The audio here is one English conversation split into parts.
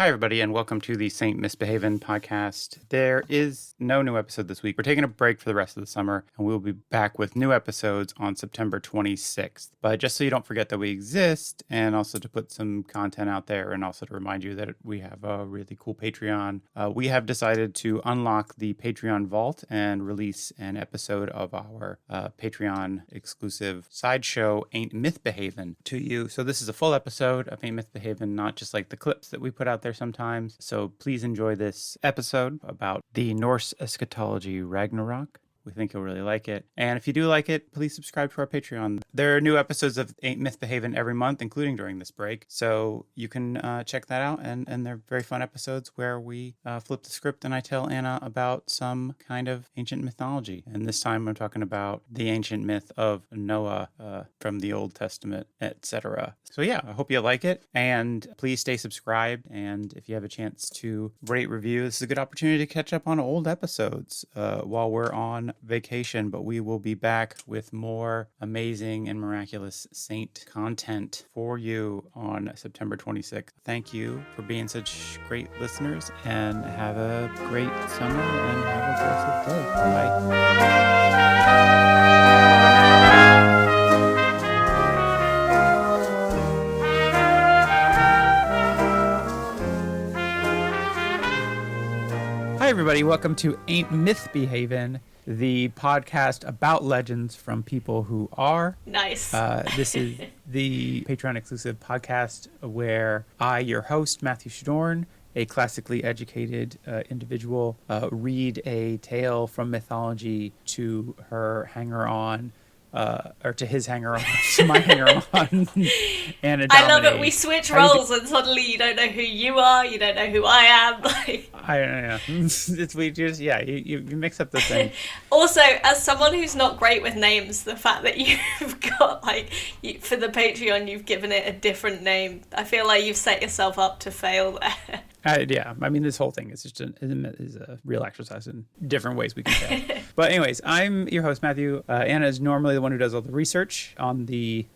Hi, everybody, and welcome to the Ain't Mythbehavin podcast. There is no new episode this week. We're taking a break for the rest of the summer, and we'll be back with new episodes on September 26th. But just so you don't forget that we exist, and also to put some content out there, and also to remind you that we have a really cool Patreon, we have decided to unlock the Patreon vault and release an episode of our Patreon exclusive sideshow, Ain't Mythbehavin, to you. So this is a full episode of Ain't Mythbehavin, not just like the clips that we put out there sometimes. So please enjoy this episode about the Norse eschatology Ragnarök. We think you'll really like it. And if you do like it, please subscribe to our Patreon. There are new episodes of Ain't Mythbehavin every month, including during this break. So you can check that out. And they're very fun episodes where we flip the script and I tell Anna about some kind of ancient mythology. And this time I'm talking about the ancient myth of Noah from the Old Testament, etc. So yeah, I hope you like it. And please stay subscribed. And if you have a chance to rate, review, this is a good opportunity to catch up on old episodes while we're on vacation, but we will be back with more amazing and miraculous saint content for you on September 26th. Thank you for being such great listeners, and have a great summer and have a blessed day. Bye. Hi everybody, welcome to Ain't Mythbehavin, the podcast about legends from people who are. Nice. This is the Patreon exclusive podcast where I, your host, Matthew Shadorn, a classically educated individual, read a tale from mythology to her hanger-on, or to his hanger-on, to my hanger-on, and I love it. We switch roles and suddenly you don't know who you are, you don't know who I am. I don't know. You mix up the thing. Also, as someone who's not great with names, the fact that you've got, for the Patreon, you've given it a different name. I feel like you've set yourself up to fail there. Yeah, I mean, this whole thing is just is a real exercise in different ways we can fail. But anyways, I'm your host, Matthew. Anna is normally the one who does all the research on the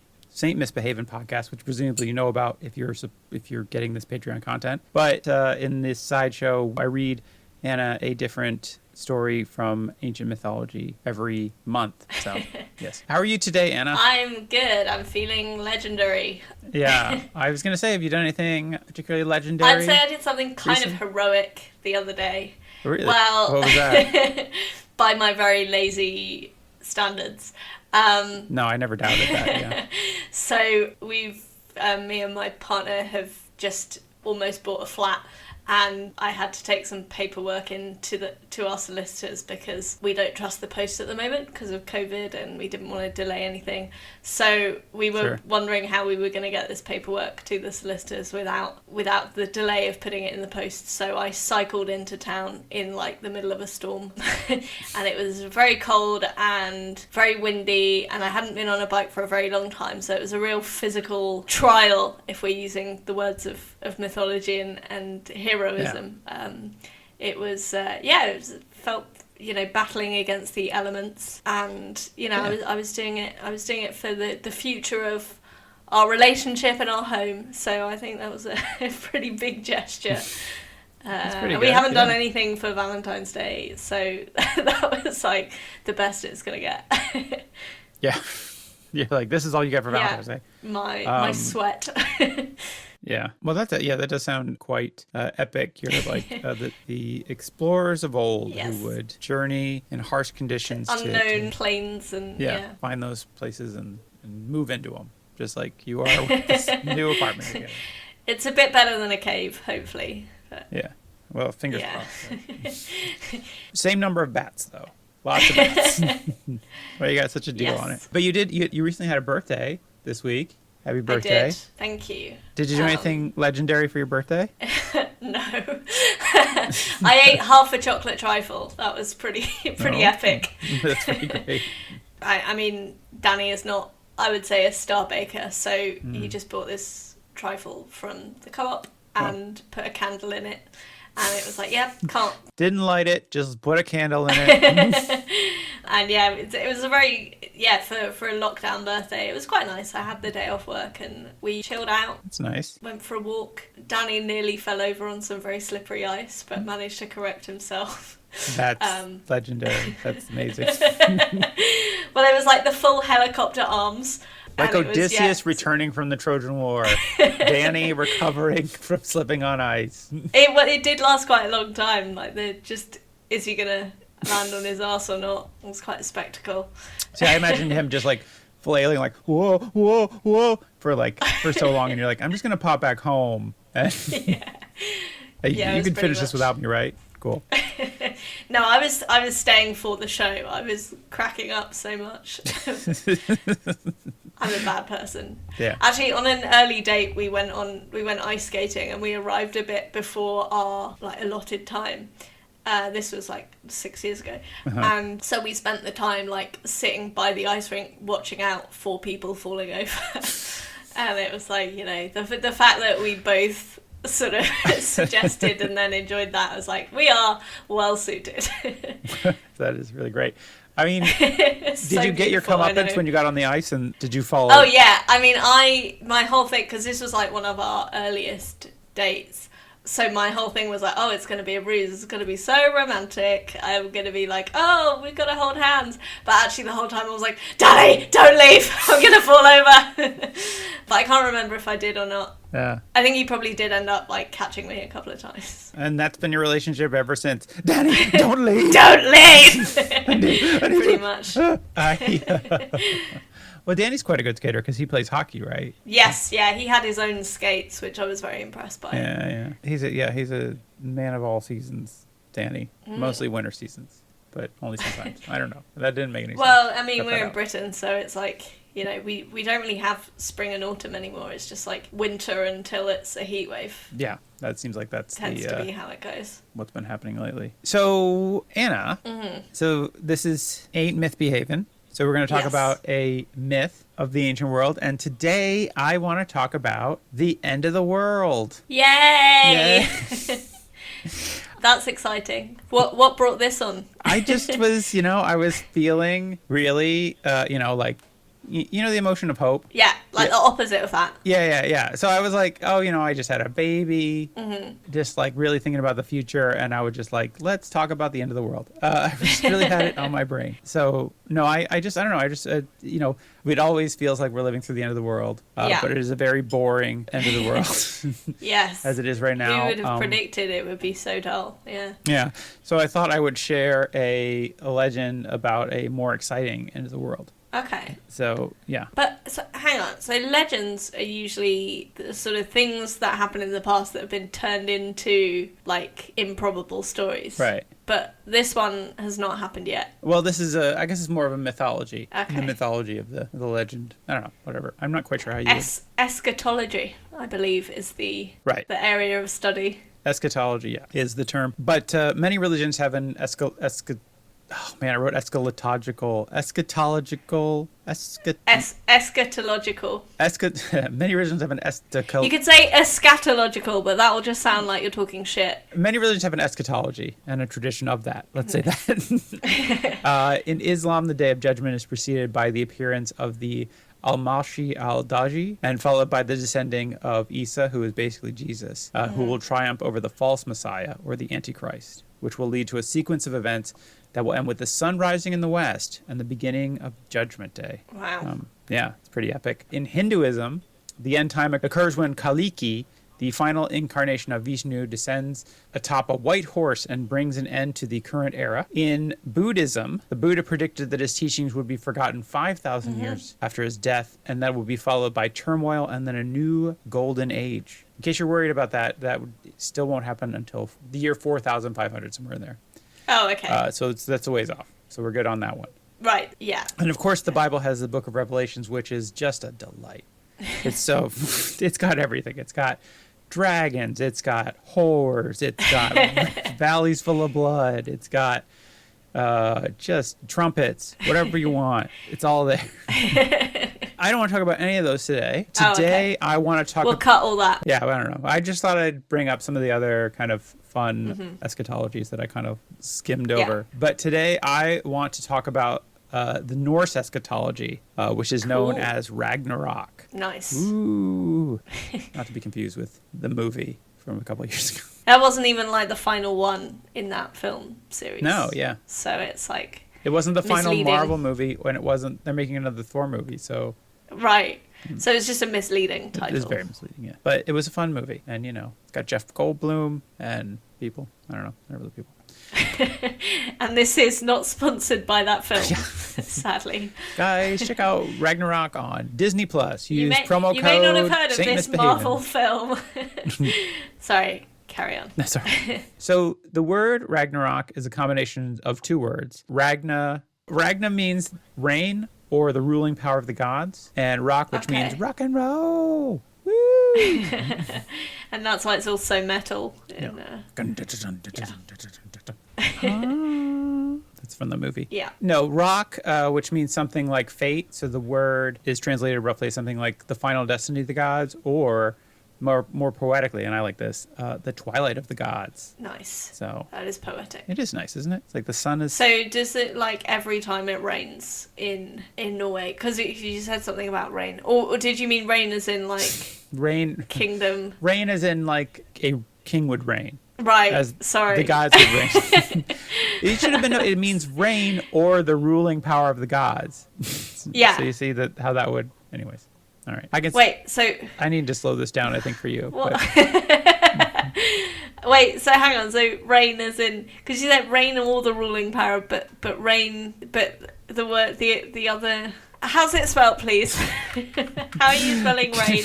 Ain't Mythbehavin podcast, which presumably you know about if you're getting this Patreon content. But in this sideshow, I read Anna a different story from ancient mythology every month. So, yes. How are you today, Anna? I'm good. I'm feeling legendary. Yeah. I was going to say, have you done anything particularly legendary? I'd say I did something kind of heroic the other day. Really? Well, what was that? By my very lazy standards. No, I never doubted that, yeah. So me and my partner have just almost bought a flat, and I had to take some paperwork in to our solicitors because we don't trust the post at the moment because of COVID, and we didn't want to delay anything. So we were wondering how we were going to get this paperwork to the solicitors without the delay of putting it in the post. So I cycled into town in the middle of a storm and it was very cold and very windy, and I hadn't been on a bike for a very long time, so it was a real physical trial, if we're using the words of mythology and heroism. Yeah. It felt battling against the elements, and I was doing it for the future of our relationship and our home. So I think that was a pretty big gesture. We haven't done anything for Valentine's Day, so that was the best it's gonna get. Yeah, this is all you get for Valentine's Day. My sweat. Yeah, well, that does sound quite epic. You're the explorers of old who would journey in harsh conditions, unknown plains, and find those places and move into them, just like you are with this new apartment again. It's a bit better than a cave, hopefully. But... Yeah, well, fingers crossed. Same number of bats, though. Lots of bats. Well, you got such a deal on it. But you recently had a birthday this week. Happy birthday. I did. Thank you. Did you do anything legendary for your birthday? No. I ate half a chocolate trifle. That was pretty epic. That's pretty great. I mean, Danny is not, I would say, a star baker, so he just bought this trifle from the co-op and put a candle in it. And it was can't. Didn't light it, just put a candle in it. And yeah, it was a very, for a lockdown birthday, it was quite nice. I had the day off work and we chilled out. It's nice. Went for a walk. Danny nearly fell over on some very slippery ice, but managed to correct himself. That's legendary. That's amazing. Well, it was like the full helicopter arms. Like Odysseus returning from the Trojan War. Danny recovering from slipping on ice. It did last quite a long time. Like, is he going to land on his ass or not? It was quite a spectacle. See, I imagined him just like flailing like, whoa, whoa, whoa, for so long. And you're like, I'm just going to pop back home. And you can finish this without me, right? Cool. No, I was staying for the show. I was cracking up so much. I'm a bad person. Yeah. Actually, on an early date, we went ice skating, and we arrived a bit before our allotted time. This was 6 years ago, and so we spent the time sitting by the ice rink, watching out for people falling over. And it was the fact that we both sort of suggested and then enjoyed that. I was like, we are well suited. That is really great. I mean, Did you get your comeuppance when you got on the ice, and did you follow? Oh yeah, I mean, my whole thing, because this was one of our earliest dates. So my whole thing was oh, it's going to be a ruse. It's going to be so romantic. I'm going to be oh, we've got to hold hands. But actually the whole time I was like, Daddy, don't leave. I'm going to fall over. But I can't remember if I did or not. Yeah. I think you probably did end up catching me a couple of times. And that's been your relationship ever since. Daddy, don't leave. Don't leave. Pretty much. Well, Danny's quite a good skater because he plays hockey, right? Yes, yeah, he had his own skates, which I was very impressed by. Yeah. He's a man of all seasons, Danny. Mostly winter seasons, but only sometimes. I don't know. That didn't make any sense. Well, I mean, we're in Britain, so it's we don't really have spring and autumn anymore. It's just winter until it's a heat wave. Yeah, that seems like that's tends to be how it goes. What's been happening lately. So, Anna, so this is Ain't Mythbehavin. So we're going to talk about a myth of the ancient world. And today I want to talk about the end of the world. Yay! That's exciting. What brought this on? I just was, I was feeling really, the emotion of hope. Yeah, the opposite of that. Yeah. So I was like, oh, I just had a baby. Just really thinking about the future. And I would just let's talk about the end of the world. I just really had it on my brain. So, no, I don't know. I just, it always feels like we're living through the end of the world. But it is a very boring end of the world. Yes. As it is right now. Who would have predicted it would be so dull? Yeah. Yeah. So I thought I would share a legend about a more exciting end of the world. Okay. So, yeah. But hang on. So legends are usually the sort of things that happen in the past that have been turned into improbable stories. Right. But this one has not happened yet. Well, this is I guess it's more of a mythology. Okay. The mythology of the legend. I don't know, whatever. I'm not quite sure how you Eschatology, I believe, is the area of study. Eschatology, yeah, is the term. But many religions have an eschatological. Many religions have an You could say eschatological, but that will just sound like you're talking shit. Many religions have an eschatology and a tradition of that. Let's say that. In Islam, the Day of Judgment is preceded by the appearance of the Al-Mashi al-Daji, and followed by the descending of Isa, who is basically Jesus, who will triumph over the false Messiah, or the Antichrist, which will lead to a sequence of events that will end with the sun rising in the west and the beginning of Judgment Day. Wow. Yeah, it's pretty epic. In Hinduism, the end time occurs when Kaliki, the final incarnation of Vishnu, descends atop a white horse and brings an end to the current era. In Buddhism, the Buddha predicted that his teachings would be forgotten 5,000 years after his death, and that would be followed by turmoil and then a new golden age. In case you're worried about that, still won't happen until the year 4,500, somewhere in there. Oh, okay. So that's a ways off. So we're good on that one. Right, yeah. And of course, the Bible has the book of Revelations, which is just a delight. It's it's got everything. It's got dragons. It's got whores. It's got valleys full of blood. It's got just trumpets, whatever you want. It's all there. I don't want to talk about any of those today. Oh, okay. Today, I want to talk We'll cut all that. Yeah, I don't know. I just thought I'd bring up some of the other kind of fun eschatologies that I kind of skimmed over. But today, I want to talk about the Norse eschatology, which is known as Ragnarök. Nice. Ooh. Not to be confused with the movie from a couple of years ago. That wasn't even like the final one in that film series. No, yeah. So it's like... It wasn't the final misleading. Marvel movie when it wasn't... They're making another Thor movie, so... Right. So it's just a misleading title. It is very misleading, yeah. But it was a fun movie. And, it's got Jeff Goldblum and people. I don't know. They're really people. And this is not sponsored by that film, sadly. Guys, check out Ragnarok on Disney Plus. Use promo code. You may not have heard of Saint this Mythbehavin. Marvel film. Sorry, carry on. That's all right. So the word Ragnarok is a combination of two words. Ragna means rain or the ruling power of the gods, and rock, which means rock and roll. Woo! And that's why it's all so metal. That's from the movie. Yeah. No, rock, which means something like fate. So the word is translated roughly as something like the final destiny of the gods, or more poetically, and I like this, the twilight of the gods. Nice. So that is poetic. It is nice, isn't it? It's like the sun is... So does it like every time it rains in Norway? Because you said something about rain. Or did you mean rain as in like... rain... Kingdom? Rain as in like a king would reign. Right, sorry. The gods would reign. It should have been... It means rain or the ruling power of the gods. Yeah. So you see how that would... Anyways. All right. Wait, so... I need to slow this down, I think, for you. But... Wait, so hang on. So rain as in... Because you said rain and all the ruling power, but rain... But the word... The other... How's it spelled, please? How are you spelling rain?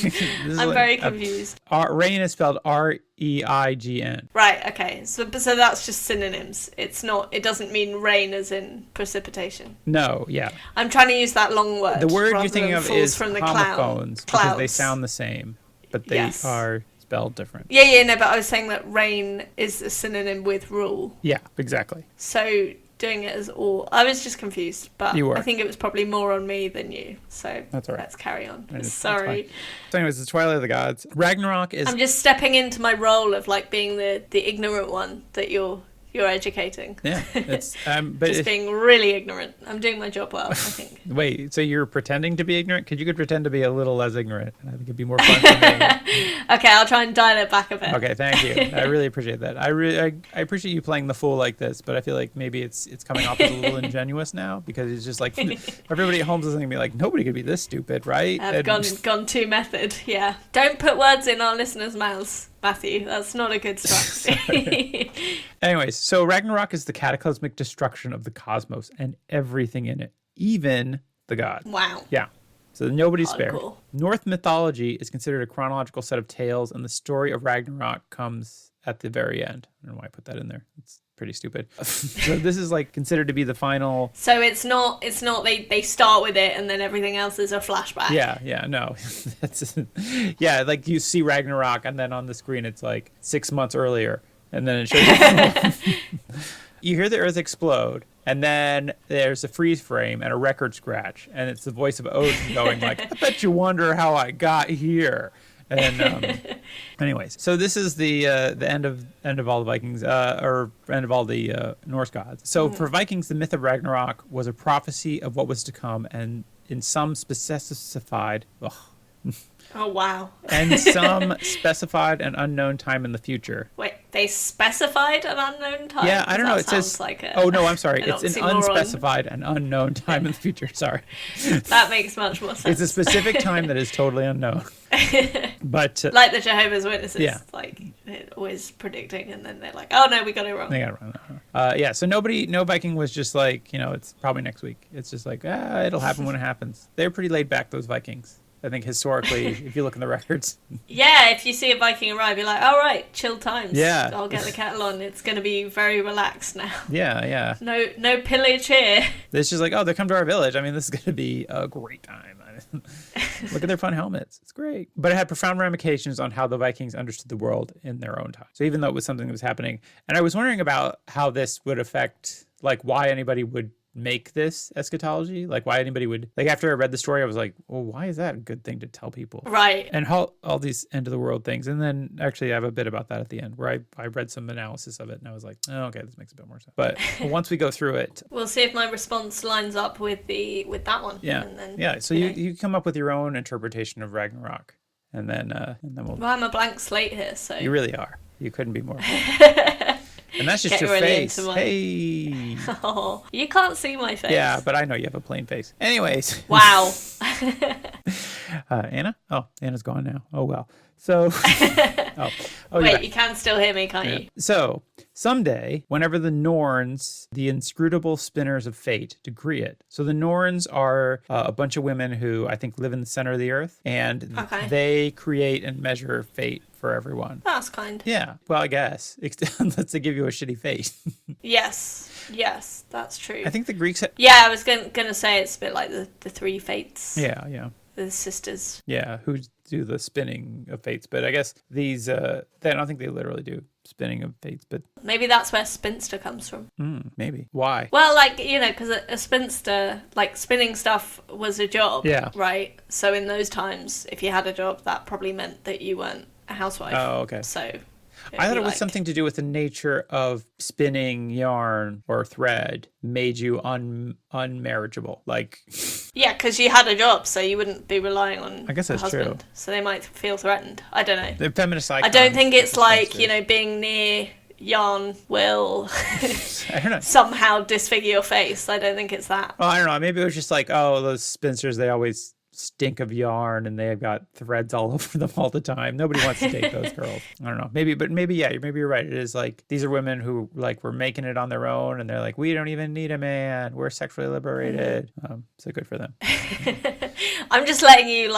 I'm very confused. Rain is spelled R-E-I-G-N. Right, okay. So that's just synonyms. It's not... It doesn't mean rain as in precipitation. No, yeah. I'm trying to use that long word. The word you're thinking of is from the homophones, clouds. because they sound the same, but they are spelled different. Yeah, no, but I was saying that rain is a synonym with rule. Yeah, exactly. So... doing it as all... I was just confused, but you were. I think it was probably more on me than you. So that's all right. Let's carry on. Sorry. So anyways, it's Twilight of the Gods. Ragnarok is... I'm just stepping into my role of like being the ignorant one that you're educating. Yeah, it's being really ignorant. I'm doing my job well, I think. Wait, so you're pretending to be ignorant? Because you could pretend to be a little less ignorant, and I think it'd be more fun for me. Okay, I'll try and dial it back a bit. Okay, thank you. I really appreciate that. I appreciate you playing the fool like this, but I feel like maybe it's coming off as a little ingenuous now, because it's just like everybody at home is going to be like, nobody could be this stupid, right? I've gone too method. Yeah, don't put words in our listeners' mouths, Matthew. That's not a good strategy. Anyways, so Ragnarok is the cataclysmic destruction of the cosmos and everything in it, even the gods. Wow. Yeah. So nobody's spared. Cool. Norse mythology is considered a chronological set of tales, and the story of Ragnarok comes at the very end. I don't know why I put that in there. It's pretty stupid. So this is like considered to be the final... So it's not they start with it and then everything else is a flashback. Yeah, no. Yeah, like you see Ragnarok and then on the screen it's like 6 months earlier, and then it shows you. You hear the earth explode, and then there's a freeze frame and a record scratch, and it's the voice of Odin going like, I bet you wonder how I got here. And anyways, so this is the end of all the Vikings, or end of all the Norse gods. So for Vikings, the myth of Ragnarok was a prophecy of what was to come, and in some specified... Oh, wow. And some specified an unknown time in the future. Wait, they specified an unknown time? Yeah, I don't know. It says... Like oh, no, I'm sorry. It's an unspecified and unknown time in the future. Sorry. That makes much more sense. It's a specific time that is totally unknown. But like the Jehovah's Witnesses. Yeah. Like, they're always predicting, and then they're like, oh, no, we got it wrong. They got it wrong. Yeah, so no Viking was just like, it's probably next week. It's just like, it'll happen when it happens. They're pretty laid back, those Vikings. I think historically, if you look in the records. Yeah, if you see a Viking arrive, you're like, all right, chill times. Yeah. I'll get the kettle on. It's going to be very relaxed now. Yeah. No pillage here. It's just like, they come to our village. I mean, this is going to be a great time. Look at their fun helmets. It's great. But it had profound ramifications on how the Vikings understood the world in their own time. So even though it was something that was happening, and I was wondering about how this would affect, like, why anybody would make this eschatology. Like why anybody would, like after I read the story, I was like, well, why is that a good thing to tell people? Right. And how all these end of the world things. And then actually I have a bit about that at the end where I read some analysis of it and I was like, oh, okay, this makes a bit more sense. But once we go through it, we'll see if my response lines up with that one. Yeah. And then, yeah. So you come up with your own interpretation of Ragnarok. And then we'll. Well, I'm a blank slate here, so. You really are. You couldn't be more. And that's just Get your really face. into my- Hey. Oh, you can't see my face. Yeah, but I know you have a plain face. Anyways. Wow. Anna? Oh, Anna's gone now. Oh, well. So. Wait, you can still hear me, can't you? So, someday, whenever the Norns, the inscrutable spinners of fate, decree it. So the Norns are a bunch of women who I think live in the center of the earth, and they create and measure fate for everyone. That's kind. Yeah, well, I guess. Unless they give you a shitty fate. Yes, that's true. I think the Greeks... Yeah, I was going to say it's a bit like the three fates. Yeah. The sisters. Yeah, who do the spinning of fates. But I guess these... I don't think they literally do spinning of fates, but... Maybe that's where spinster comes from. Maybe. Why? Well, like, because a spinster, like, spinning stuff was a job. Yeah. Right? So in those times, if you had a job, that probably meant that you weren't a housewife. Oh, okay. So... I thought it was something to do with the nature of spinning yarn or thread made you unmarriageable. Like, yeah, because you had a job, so you wouldn't be relying on I guess that's husband. true. So they might feel threatened. I don't know. The feminist icons, I don't think it's like, being near yarn will I don't know. somehow disfigure your face. I don't think it's that. Well, I don't know. Maybe it was just like, oh, those spinsters, they always stink of yarn and they've got threads all over them all the time. Nobody wants to date those girls. I don't know. Maybe you're right. It is like these are women who like were making it on their own and they're like, we don't even need a man. We're sexually liberated. So good for them. I'm just letting you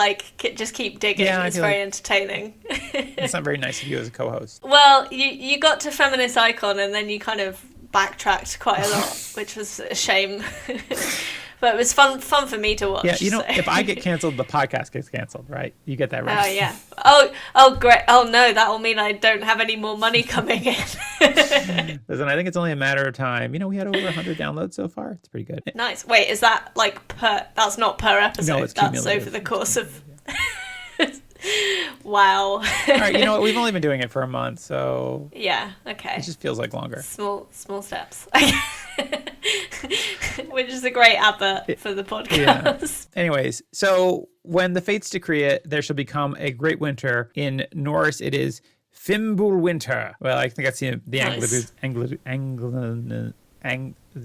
just keep digging. Yeah, it's very entertaining. It's not very nice of you as a co-host. Well, you got to feminist icon and then you kind of backtracked quite a lot, which was a shame. But it was fun for me to watch. Yeah, if I get canceled, the podcast gets canceled, right? You get that right. Oh, yeah. Oh, great. Oh, no, that will mean I don't have any more money coming in. Listen, I think it's only a matter of time. We had over 100 downloads so far. It's pretty good. Nice. Wait, is that that's not per episode? No, it's that's cumulative. over the course of... Wow. All right, we've only been doing it for a month, so... Yeah, okay. It just feels like longer. Small steps. Which is a great advert for the podcast. Yeah. Anyways, so when the fates decree it, there shall become a great winter. In Norse, it is Fimbulwinter. Well, I think that's the Nice. the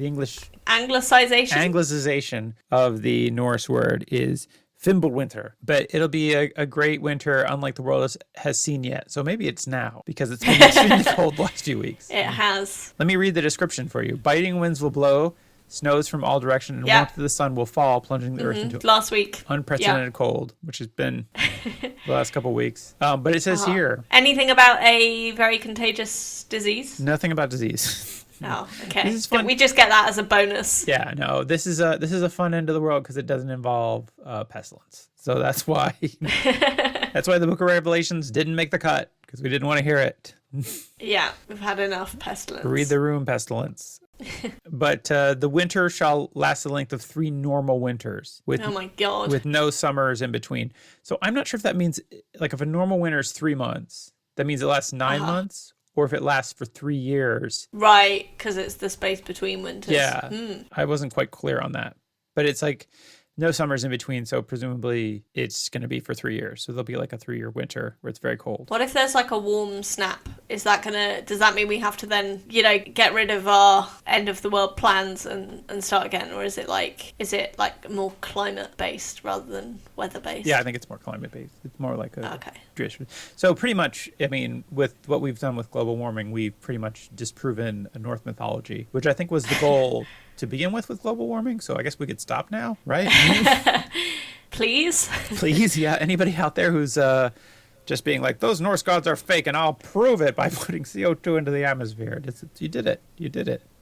English... Anglicization of the Norse word is Fimbulwinter. But it'll be a great winter unlike the world has seen yet. So maybe it's now because it's been extremely cold the last few weeks. It has. Let me read the description for you. Biting winds will blow, snows from all directions, and warmth of the sun will fall, plunging the earth into last week. Unprecedented cold, which has been the last couple of weeks. But it says here... Anything about a very contagious disease? Nothing about disease. Oh, okay. This is fun. We just get that as a bonus. Yeah, no, this is a fun end of the world because it doesn't involve pestilence. So that's why the Book of Revelations didn't make the cut because we didn't want to hear it. Yeah, we've had enough pestilence. Read the room, pestilence. But the winter shall last the length of 3 normal winters. Oh my God. With no summers in between. So I'm not sure if that means, like, if a normal winter is 3 months, that means it lasts 9 months, or if it lasts for 3 years. Right, because it's the space between winters. Yeah, I wasn't quite clear on that. But it's like no summers in between, so presumably it's going to be for 3 years. So there'll be like a 3-year winter where it's very cold. What if there's like a warm snap? Does that mean we have to then, get rid of our end of the world plans and start again? Or is it like more climate based rather than weather based? Yeah, I think it's more climate based. It's more like a Okay. So pretty much, I mean, with what we've done with global warming, we've pretty much disproven a Norse mythology, which I think was the goal to begin with global warming. So I guess we could stop now, right? Please? Please, yeah. Anybody out there who's just being like, those Norse gods are fake and I'll prove it by putting CO2 into the atmosphere. You did it.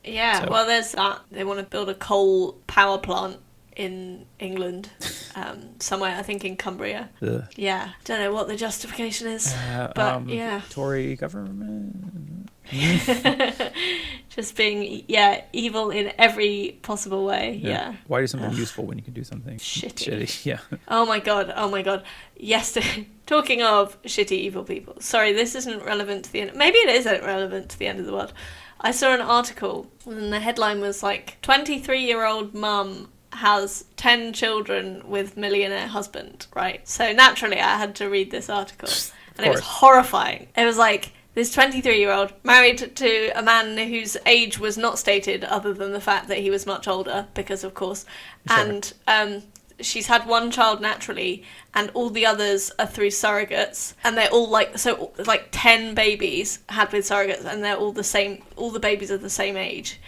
Yeah, well, there's that. They want to build a coal power plant in England, somewhere, I think in Cumbria. Yeah, don't know what the justification is, but yeah. Tory government. Just being, evil in every possible way. Yeah. Why do something useful when you can do something shitty? Yeah. Oh my god. Yesterday, talking of shitty evil people. Sorry, this isn't relevant to the end. Maybe it isn't relevant to the end of the world. I saw an article and the headline was like, 23-year-old mum has 10 children with millionaire husband, right? So naturally I had to read this article and it was horrifying. It was like, this 23-year-old married to a man whose age was not stated other than the fact that he was much older, because of course. Sure. And she's had one child naturally, and all the others are through surrogates. And they're all like 10 babies had with surrogates, and they're all the same. All the babies are the same age.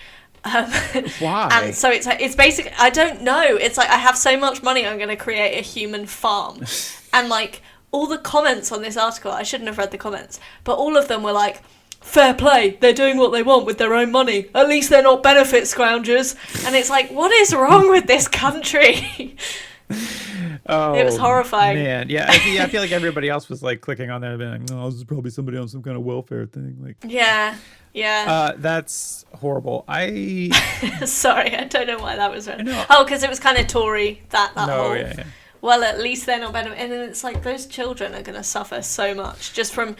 Why? And so it's basically, I don't know. It's like, I have so much money, I'm going to create a human farm. And like, all the comments on this article, I shouldn't have read the comments, but all of them were like, fair play, they're doing what they want with their own money. At least they're not benefit scroungers. And it's like, what is wrong with this country? Oh, it was horrifying. Man, yeah, I feel like everybody else was like clicking on there and being like, no, this is probably somebody on some kind of welfare thing. Like, yeah. That's horrible. Sorry, I don't know why that was right. Oh, because it was kind of Tory, that whole... Yeah. Well, at least they're not better. And then it's like, those children are going to suffer so much just from,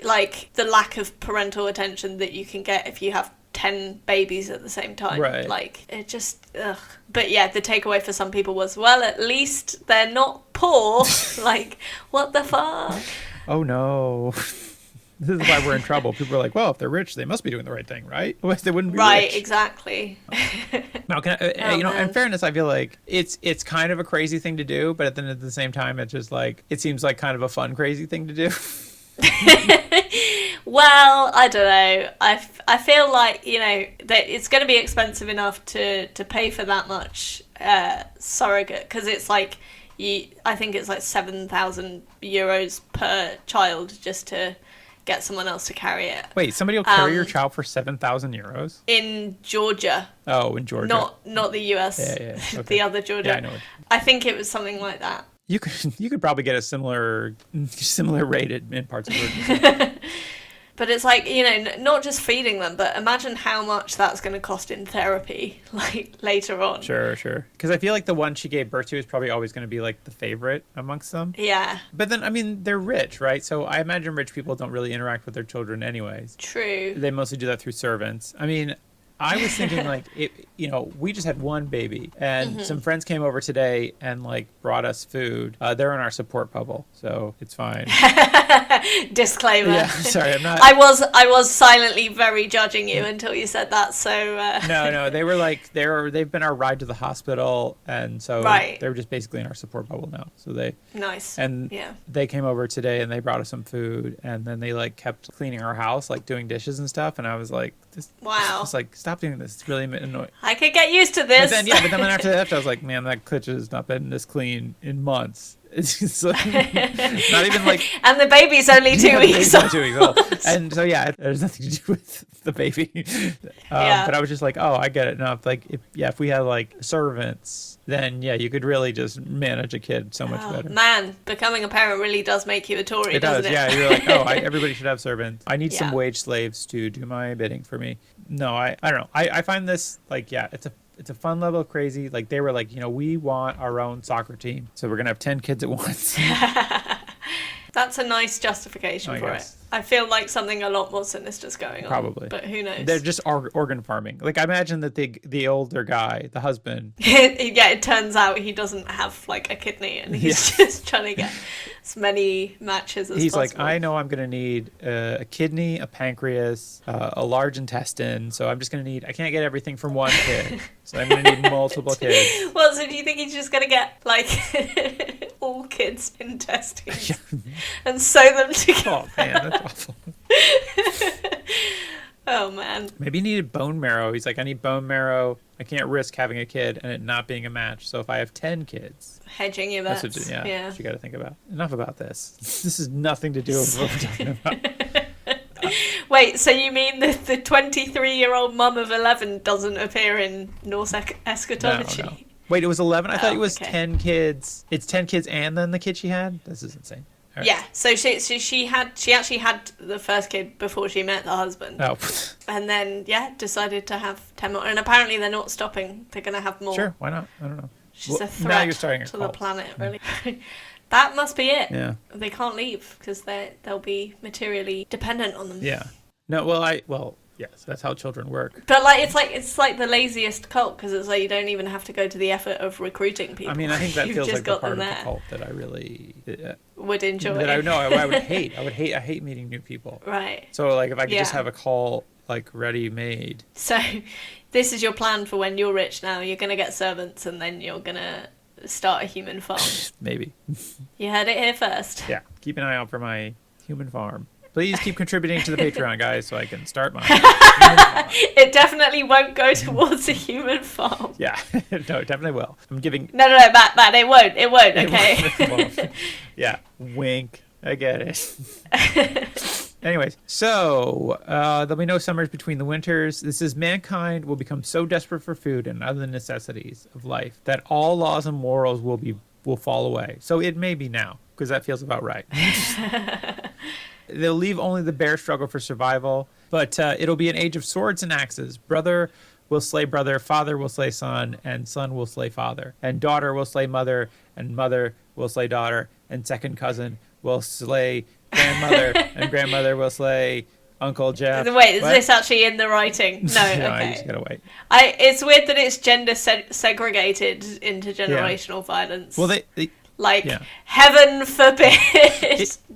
like, the lack of parental attention that you can get if you have 10 babies at the same time. Right. Like, it just, ugh. But yeah, the takeaway for some people was, well, at least they're not poor. Like, what the fuck? Oh, no. This is why we're in trouble. People are like, well, if they're rich, they must be doing the right thing, right? Otherwise, they wouldn't be right, rich. Exactly. Now, in fairness, I feel like it's kind of a crazy thing to do, but then at the same time, it's just like, it seems like kind of a fun, crazy thing to do. Well, I don't know. I feel like, that it's going to be expensive enough to pay for that much surrogate, because it's like, I think it's like €7,000 per child just to get someone else to carry it. Wait, somebody will carry your child for €7,000? In Georgia. Oh, in Georgia. Not the US. Yeah. Okay. The other Georgia. Yeah, I know. I think it was something like that. You could probably get a similar rate in parts of Georgia. But it's like, not just feeding them, but imagine how much that's going to cost in therapy, like, later on. Sure. Because I feel like the one she gave birth to is probably always going to be, like, the favorite amongst them. Yeah. But then, I mean, they're rich, right? So I imagine rich people don't really interact with their children anyways. True. They mostly do that through servants. I mean, I was thinking, like, we just had one baby, and some friends came over today and, like, brought us food. They're in our support bubble, so it's fine. Disclaimer. Yeah, sorry, I'm not. I was silently very judging you until you said that. So. No, they were like they've been our ride to the hospital, and so they're just basically in our support bubble now. So they. Nice. And they came over today and they brought us some food, and then they like kept cleaning our house, like doing dishes and stuff, and I was like, wow. I was like, stop doing this. It's really annoying. I could get used to this. But then after that, I was like, man, that kitchen has not been this clean in months. It's like, not even like. And the baby's only 2 weeks old. 2 weeks old. And so there's nothing to do with the baby. But I was just like, oh, I get it now. If we had like servants, then you could really just manage a kid so much better. Man, becoming a parent really does make you a Tory, doesn't it? Yeah, you're like, everybody should have servants. I need some wage slaves to do my bidding for me. No, I don't know. I find this like, it's a fun level of crazy. Like they were like, we want our own soccer team, so we're gonna have 10 kids at once. That's a nice justification for it. I feel like something a lot more sinister is going on. Probably. But who knows? They're just organ farming. Like I imagine that the older guy, the husband. It turns out he doesn't have like a kidney, and he's just trying to get as many matches as possible. He's like, I know I'm going to need a kidney, a pancreas, a large intestine. So I'm just going to need, I can't get everything from one kid. So I'm going to need multiple kids. Well, so do you think he's just going to get like all kids' intestines and sew them together? Oh man, that's awful. Oh man. Maybe he needed bone marrow. He's like, I need bone marrow. I can't risk having a kid and it not being a match. So if I have 10 kids. Hedging your bets. That's what you got to think about. Enough about this. This is nothing to do with what we're talking about. Wait, so you mean that the 23-year-old mum of 11 doesn't appear in Norse eschatology? No. Wait, it was 11? I thought it was 10 kids. It's 10 kids and then the kid she had? This is insane. right. Yeah, so she actually had the first kid before she met the husband. Oh. And then, decided to have 10 more. And apparently they're not stopping. They're going to have more. Sure, why not? I don't know. She's a now threat you're starting to the planet, really. That must be it. Yeah. They can't leave because they'll be materially dependent on them. Yeah. No, well, yes, that's how children work. But it's like the laziest cult because it's like you don't even have to go to the effort of recruiting people. I mean, I think that feels like the part of the there. cult that I really Would enjoy. That I would hate. I hate meeting new people. Right. So like if I could just have a cult like ready made. So this is your plan for when you're rich now. You're going to get servants and then you're going to start a human farm. Maybe. You heard it here first. Yeah. Keep an eye out for my human farm. Please keep contributing to the Patreon, guys, so I can start my human farm. It definitely won't go towards a human farm. Yeah. No, it definitely will. I'm giving... No, Matt, it won't, okay? It won't. Yeah. Wink. I get it. Anyways, so there'll be no summers between the winters. This is mankind will become so desperate for food and other necessities of life that all laws and morals will fall away. So it may be now, because that feels about right. They'll leave only the bare struggle for survival, but it'll be an age of swords and axes. Brother will slay brother, father will slay son, and son will slay father, and daughter will slay mother, and mother will slay daughter, and second cousin will slay grandmother, and grandmother will slay Uncle Jeff. Wait, is this actually in the writing? No, okay. No, I just gotta wait. It's weird that it's gender segregated intergenerational violence. Well, they heaven forbid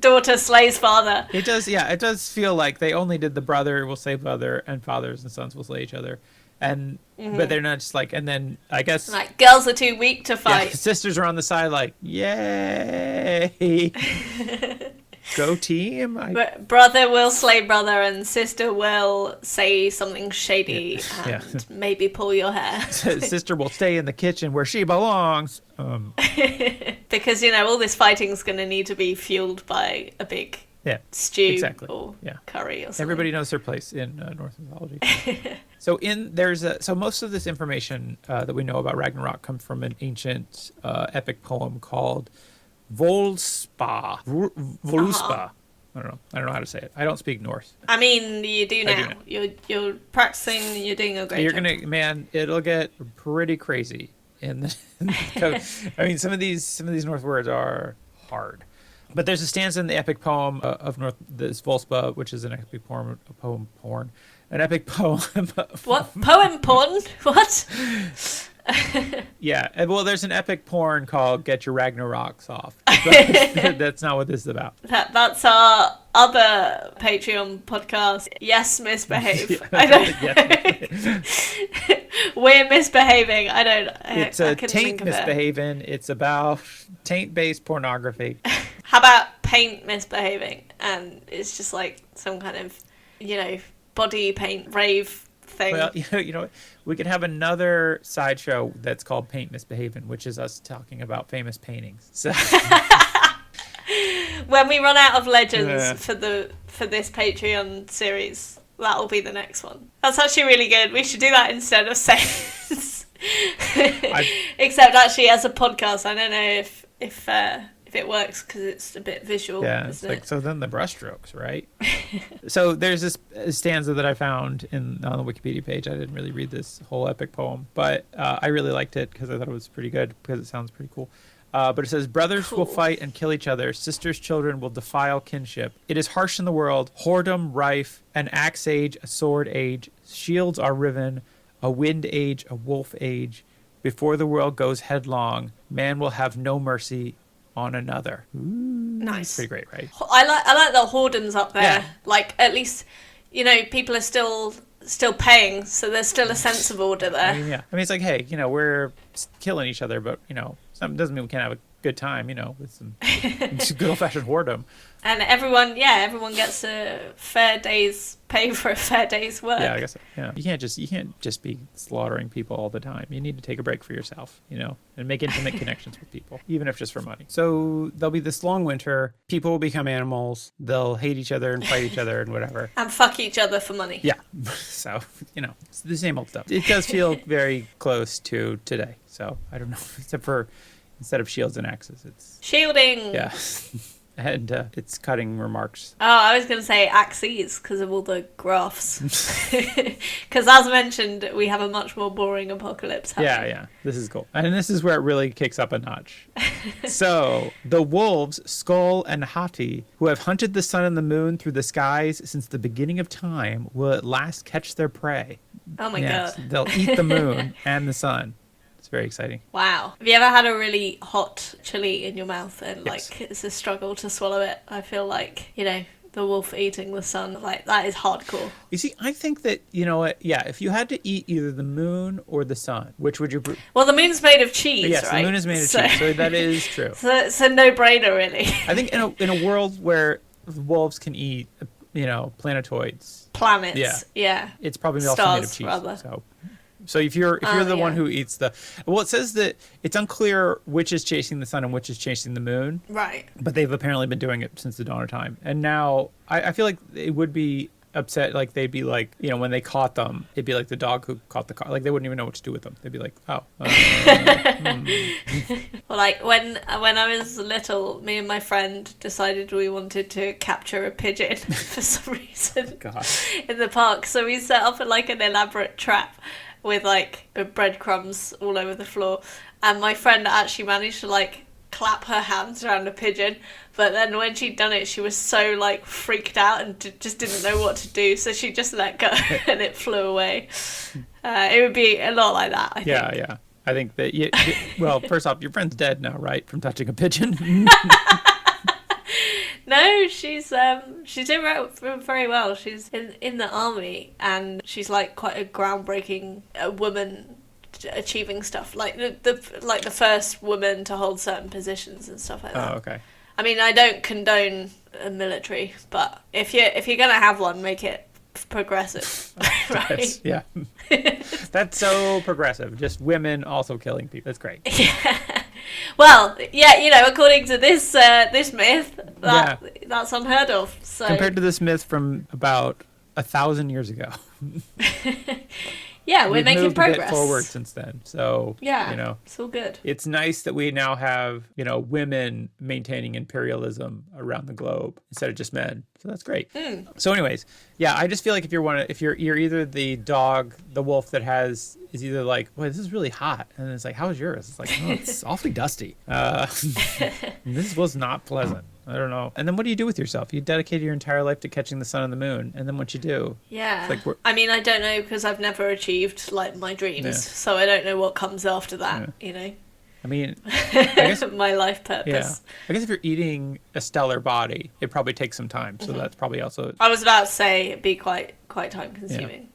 daughter slays father. It does, it does feel like they only did the brother will slay brother and fathers and sons will slay each other. And but they're not just like, and then I guess like girls are too weak to fight. Yeah, sisters are on the side like, yay. Go team. Brother will slay brother and sister will say something shady and maybe pull your hair. Sister will stay in the kitchen where she belongs. Because, all this fighting's going to need to be fueled by a big stew or curry or something. Everybody knows their place in Norse mythology. So most of this information that we know about Ragnarok comes from an ancient epic poem called Voluspa. I don't know how to say it. I don't speak Norse. I mean, you do now. You're practicing. You're doing a great job. It'll get pretty crazy in the I mean, some of these Norse words are hard. But there's a stanza in the epic poem of North, this Voluspa, which is an epic poem, an epic poem. What? Poem porn? What? Yeah, well, there's an epic porn called "Get Your Ragnaroks Off." But that's not what this is about. That's our other Patreon podcast. Yes, misbehave. I don't. We're misbehaving. I don't. It's a taint misbehaving. It's about taint-based pornography. How about paint misbehaving? And it's just like some kind of, body paint rave thing. Well, you know, we could have another sideshow that's called Paint Misbehavin', which is us talking about famous paintings. So when we run out of legends for this Patreon series, that'll be the next one. That's actually really good. We should do that instead of sayings. Except actually as a podcast, I don't know if it works because it's a bit visual. Yeah, it's like, so then the brushstrokes, right? So there's this stanza that I found on the Wikipedia page. I didn't really read this whole epic poem, but I really liked it because I thought it was pretty good because it sounds pretty cool. But it says, brothers will fight and kill each other. Sisters' children will defile kinship. It is harsh in the world, whoredom rife, an axe age, a sword age. Shields are riven, a wind age, a wolf age. Before the world goes headlong, man will have no mercy on another. Ooh, nice. Pretty great, right? I like the whoredoms up there. Yeah. Like, at least, people are still paying, so there's still a sense of order there. I mean, it's like, hey, we're killing each other, but, something doesn't mean we can't have a good time, with some good old-fashioned whoredom. And everyone gets a fair day's pay for a fair day's work. Yeah, I guess so. Yeah. You can't just be slaughtering people all the time. You need to take a break for yourself, and make intimate connections with people, even if just for money. So there'll be this long winter. People will become animals. They'll hate each other and fight each other and whatever. And fuck each other for money. Yeah. So, it's the same old stuff. It does feel very close to today. So I don't know, except for instead of shields and axes, it's shielding. Yeah. and its cutting remarks. Oh, I was going to say axes because of all the graphs. Because as mentioned, we have a much more boring apocalypse happening. Yeah. This is cool. And this is where it really kicks up a notch. So, the wolves, Skull and Hati, who have hunted the sun and the moon through the skies since the beginning of time, will at last catch their prey. Oh my God. They'll eat the moon and the sun. It's very exciting. Wow. Have you ever had a really hot chili in your mouth and Yes. it's a struggle to swallow it? I feel like, the wolf eating the sun, like that is hardcore. You see, I think that, if you had to eat either the moon or the sun, which would you... Well, the moon's made of cheese, Yes, right? the moon is made of cheese, so that is true. So it's a no-brainer, really. I think in a world where wolves can eat, planetoids, Planets, yeah. it's probably also made of Stars, cheese. rather. So if you're the one yeah. who eats it says that it's unclear which is chasing the sun and which is chasing the moon. Right. But they've apparently been doing it since the dawn of time. And now I feel like it would be upset, like they'd be like, when they caught them, it'd be like the dog who caught the car. Like they wouldn't even know what to do with them. They'd be like, oh. Well, like when I was little, me and my friend decided we wanted to capture a pigeon for some reason God. in the park. So we set up like an elaborate trap with like breadcrumbs all over the floor. And my friend actually managed to like clap her hands around a pigeon, but then when she'd done it, she was so like freaked out and just didn't know what to do, so she just let go and it flew away. It would be a lot like that, I think. Yeah. I think that, well, first off, your friend's dead now, right? From touching a pigeon? No, she's doing very well. She's in the army, and she's like quite a groundbreaking woman achieving stuff, like the first woman to hold certain positions and stuff like that. Oh, okay. I mean, I don't condone a military, but if you're gonna have one, make it progressive, right? Yeah. That's so progressive. Just women also killing people. That's great. Yeah. Well, yeah, according to this myth, that's unheard of. So compared to this myth from about 1,000 years ago. Yeah, we're We've making moved progress. a bit forward since then. So, yeah, it's all good. It's nice that we now have, women maintaining imperialism around the globe instead of just men. So that's great. So anyways, I just feel like if you're either the dog, the wolf that is either like, well, this is really hot. And it's like, how is yours? It's like, oh, it's awfully dusty. This was not pleasant. I don't know. And then what do you do with yourself? You dedicated your entire life to catching the sun and the moon. And then what you do? Yeah. It's like I mean, I don't know because I've never achieved like my dreams. So I don't know what comes after that, I mean, I guess my life purpose. Yeah. I guess if you're eating a stellar body, it probably takes some time. So that's probably also... I was about to say it'd be quite time consuming.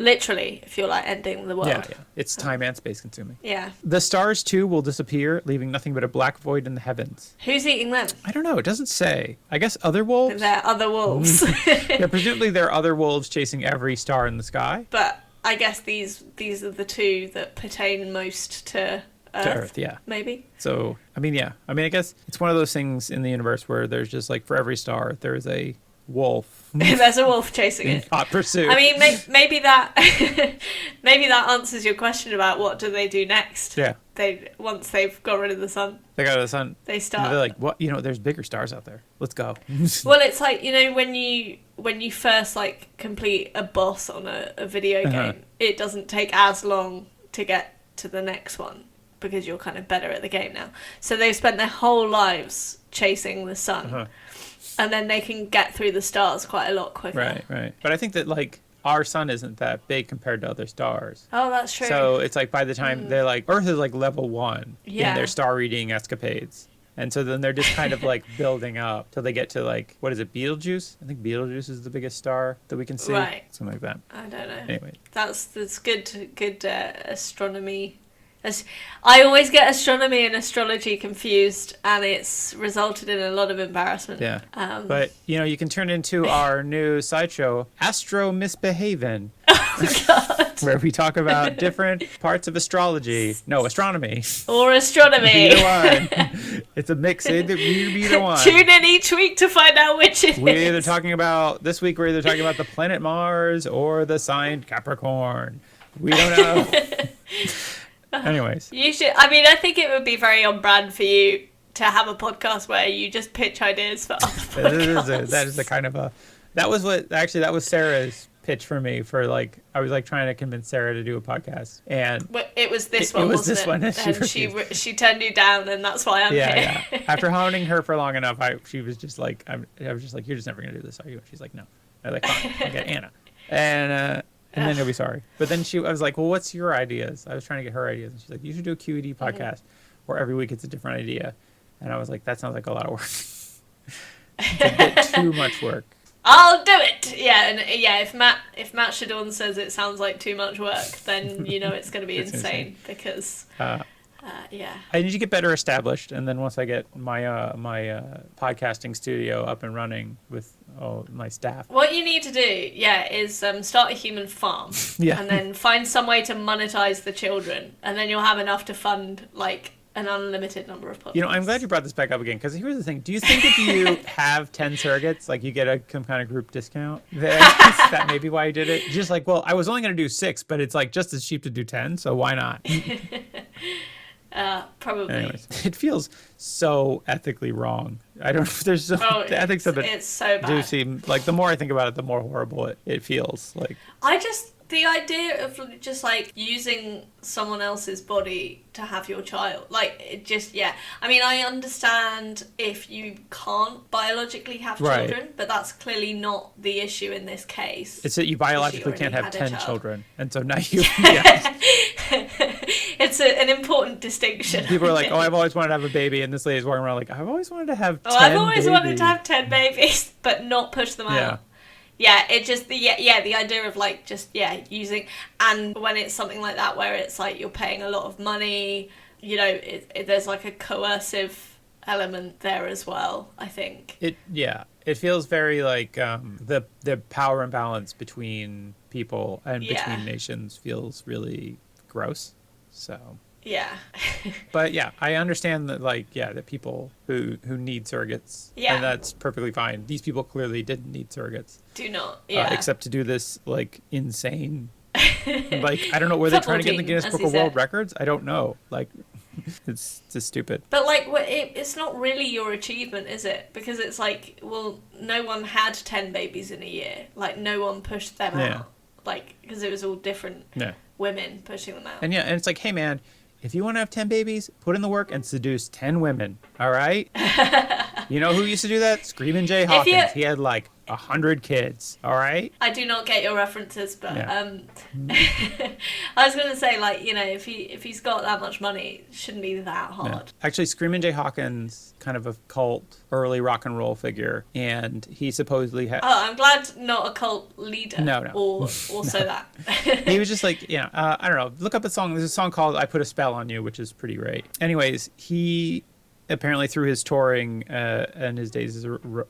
Literally, if you're like ending the world. Yeah. It's time and space consuming. Yeah. The stars too will disappear, leaving nothing but a black void in the heavens. Who's eating them? I don't know. It doesn't say. I guess other wolves? They're other wolves. Yeah, presumably there are other wolves chasing every star in the sky. But I guess these are the two that pertain most to Earth. To Earth, yeah. Maybe. So, I mean, I guess it's one of those things in the universe where there's just like for every star, there is a wolf. There's a wolf chasing in it. hot pursuit. I mean, maybe that answers your question about what do they do next. Yeah. Once they've got rid of the sun. They got rid of the sun. They start. They're like, what? There's bigger stars out there. Let's go. Well, it's like when you first like complete a boss on a video game, it doesn't take as long to get to the next one because you're kind of better at the game now. So they've spent their whole lives chasing the sun. And then they can get through the stars quite a lot quicker. Right. But I think that, like, our sun isn't that big compared to other stars. Oh, that's true. So it's like by the time they're like, Earth is like level 1 in their star reading escapades. And so then they're just kind of like building up till they get to like, what is it, Betelgeuse? I think Betelgeuse is the biggest star that we can see. Right. Something like that. I don't know. Anyway. That's good astronomy. I always get astronomy and astrology confused, and it's resulted in a lot of embarrassment. Yeah. But, you can turn into our new sideshow, Astro Mythbehavin. Oh, God. Where we talk about different parts of astrology. No, astronomy. Or astronomy. Either one. It's a mix. Either one. Tune in each week to find out which it is. This week we're either talking about the planet Mars or the sign Capricorn. We don't know. Anyways. You should. I mean, I think it would be very on brand for you to have a podcast where you just pitch ideas for other podcasts. That is the kind of a... That was Sarah's pitch for me for like, I was like trying to convince Sarah to do a podcast, and it was this one, wasn't it? And she turned you down, and that's why I'm here. Yeah. After hounding her for long enough, she was just like, I was just like, you're just never gonna do this, are you? And she's like, no. I was like, fine, I'll get Anna, and then you'll be sorry. But then I was like, well, what's your ideas? I was trying to get her ideas, and she's like, you should do a QED podcast where every week it's a different idea. And I was like, that sounds like a lot of work. It's a bit too much work. I'll do it. Yeah, and if Matt Shadorn says it sounds like too much work, then you know it's going to be insane because I need to get better established, and then once I get my podcasting studio up and running with my staff, what you need to do is start a human farm, and then find some way to monetize the children, and then you'll have enough to fund like an unlimited number of podcasts. You know, I'm glad you brought this back up again, because here's the thing. Do you think if you have 10 surrogates, like you get some kind of group discount? That may be why you did it. Just like, well, I was only going to do 6, but it's like just as cheap to do 10, so why not? Probably. Anyways, it feels so ethically wrong. I don't know if there's the ethics of it. It's so bad. Do seem like, the more I think about it, the more horrible it feels like. The idea of just like using someone else's body to have your child, like it just, I mean, I understand if you can't biologically have children, but that's clearly not the issue in this case. It's that you biologically can't have 10 children, and so now you. It's an important distinction. People are like, I've always wanted to have a baby, and this lady's walking around like, I've always wanted to have 10 I've always babies. wanted to have 10 babies, but not push them out. Yeah, it just the idea of like just using, and when it's something like that where it's like you're paying a lot of money, you know, there's like a coercive element there as well. I think it feels very like the power imbalance between people and between nations feels really gross. So. Yeah. But I understand that that people who need surrogates, and that's perfectly fine. These people clearly didn't need surrogates. Do not, except to do this like insane, like I don't know, were they trying to get in the Guinness Book of World Records? I don't know. Like, it's just stupid. But like, it's not really your achievement, is it? Because it's like, well, no one had 10 babies in a year. Like, no one pushed them out. Like, because it was all different women pushing them out. And and it's like, hey man, if you want to have 10 babies, put in the work and seduce 10 women, all right? You know who used to do that? Screamin' Jay Hawkins. He had like 100 kids, all right? I do not get your references, but I was going to say, like, you know, if he's got that much money, it shouldn't be that hard. Yeah. Actually, Screamin' Jay Hawkins, kind of a cult, early rock and roll figure, and he supposedly had... Oh, I'm glad not a cult leader. No. Or also that. He was just like, I don't know, look up a song. There's a song called I Put a Spell on You, which is pretty great. Anyways, he... apparently through his touring and his days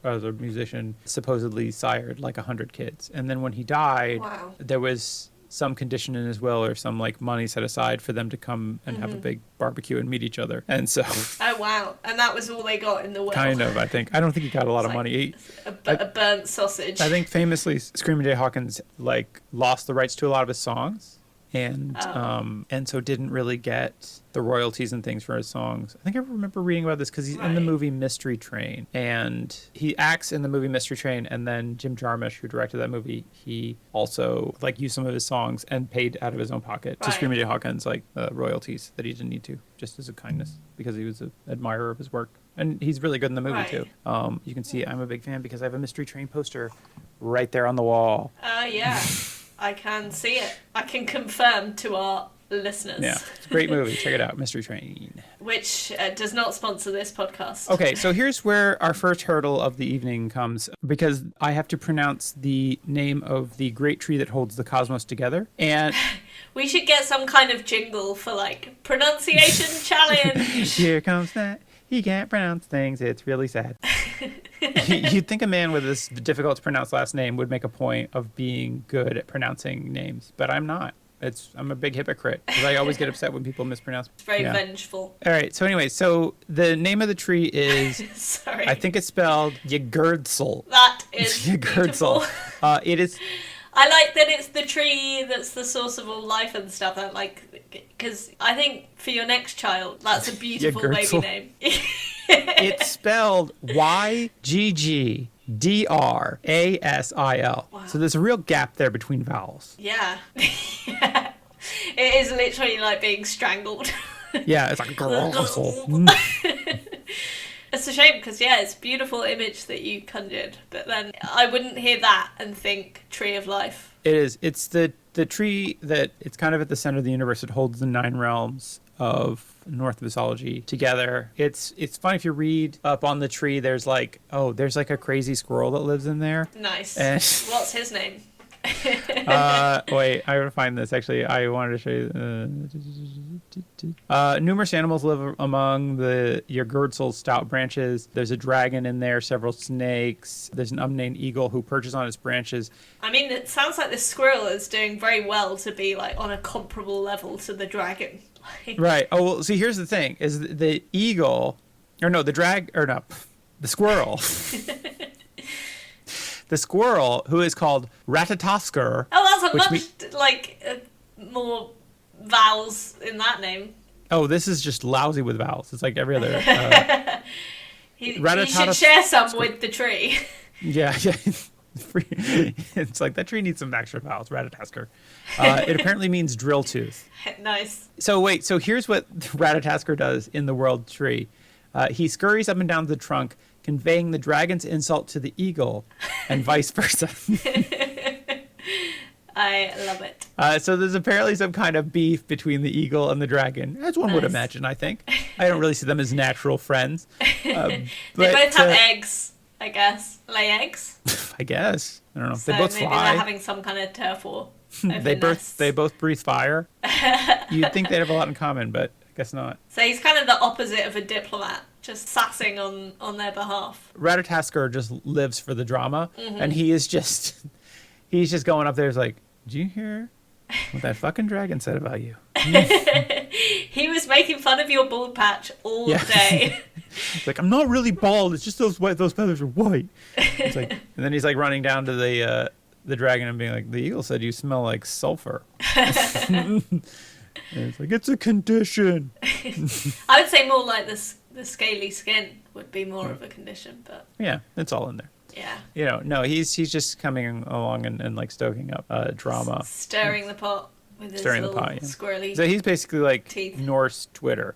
as a musician, supposedly sired like 100 kids. And then when he died, there was some condition in his will or some like money set aside for them to come and have a big barbecue and meet each other. And so... Oh, wow. And that was all they got in the will. Kind of, I think. I don't think he got a lot of money. A burnt sausage. I think famously, Screamin' Jay Hawkins like lost the rights to a lot of his songs. And so didn't really get the royalties and things for his songs. I think I remember reading about this because he's in the movie Mystery Train, and he acts in the movie Mystery Train. And then Jim Jarmusch, who directed that movie, he also like used some of his songs and paid out of his own pocket to Screamin' Jay Hawkins like royalties that he didn't need to, just as a kindness because he was an admirer of his work. And he's really good in the movie too. You can see I'm a big fan because I have a Mystery Train poster right there on the wall. Yeah. I can see it. I can confirm to our listeners. Yeah, it's a great movie. Check it out, Mystery Train. Which does not sponsor this podcast. Okay, so here's where our first hurdle of the evening comes, because I have to pronounce the name of the great tree that holds the cosmos together. And we should get some kind of jingle for like pronunciation challenge. Here comes that. He can't pronounce things. It's really sad. You'd think a man with this difficult to pronounce last name would make a point of being good at pronouncing names, but I'm not. I'm a big hypocrite because I always get upset when people mispronounce. It's very vengeful. All right. So anyway, so the name of the tree is. Sorry. I think it's spelled Yggdrasil. That is Yggdrasil. It is. I like that it's the tree that's the source of all life and stuff. Because I think for your next child, that's a beautiful baby name. It's spelled YGGDRASIL. Wow. So there's a real gap there between vowels. Yeah. Yeah. It is literally like being strangled. Yeah, it's like... It's a shame because, yeah, it's a beautiful image that you conjured, but then I wouldn't hear that and think Tree of Life. It is. It's the tree that it's kind of at the center of the universe. It holds the 9 realms of Norse mythology together. It's fun if you read up on the tree. There's like a crazy squirrel that lives in there. Nice. And What's his name? wait, I gotta find this. Actually, I wanted to show you. Numerous animals live among the Yggdrasil's stout branches. There's a dragon in there, several snakes. There's an unnamed eagle who perches on its branches. I mean, it sounds like the squirrel is doing very well to be like on a comparable level to the dragon. Right. Oh, well, see, here's the thing: is the eagle, the squirrel. The squirrel, who is called Ratatoskr. Oh, that's more vowels in that name. Oh, this is just lousy with vowels. It's like every other. You should share some with the tree. Yeah. It's like that tree needs some extra vowels. Ratatoskr. It apparently means drill tooth. Nice. So here's what Ratatoskr does in the world tree. He scurries up and down the trunk, conveying the dragon's insult to the eagle, and vice versa. I love it. So there's apparently some kind of beef between the eagle and the dragon, as one would imagine, I think. I don't really see them as natural friends. They both have eggs, I guess. Lay eggs? I guess. I don't know. So they both maybe fly. they're having some kind of turf war. They both breathe fire. You'd think they'd have a lot in common, but I guess not. So he's kind of the opposite of a diplomat, just sassing on their behalf. Ratatoskr just lives for the drama, and he's just going up there. He's like, "Did you hear what that fucking dragon said about you?" He was making fun of your bald patch all day. It's like, I'm not really bald. It's just those feathers are white. It's like, and then he's like running down to the dragon and being like, the eagle said you smell like sulfur. And it's like, it's a condition. I would say more like the scaly skin would be more of a condition, but yeah, it's all in there. Yeah. No, he's just coming along and like stoking up drama, stirring the pot with his little squirrely. So he's basically like teeth. Norse Twitter.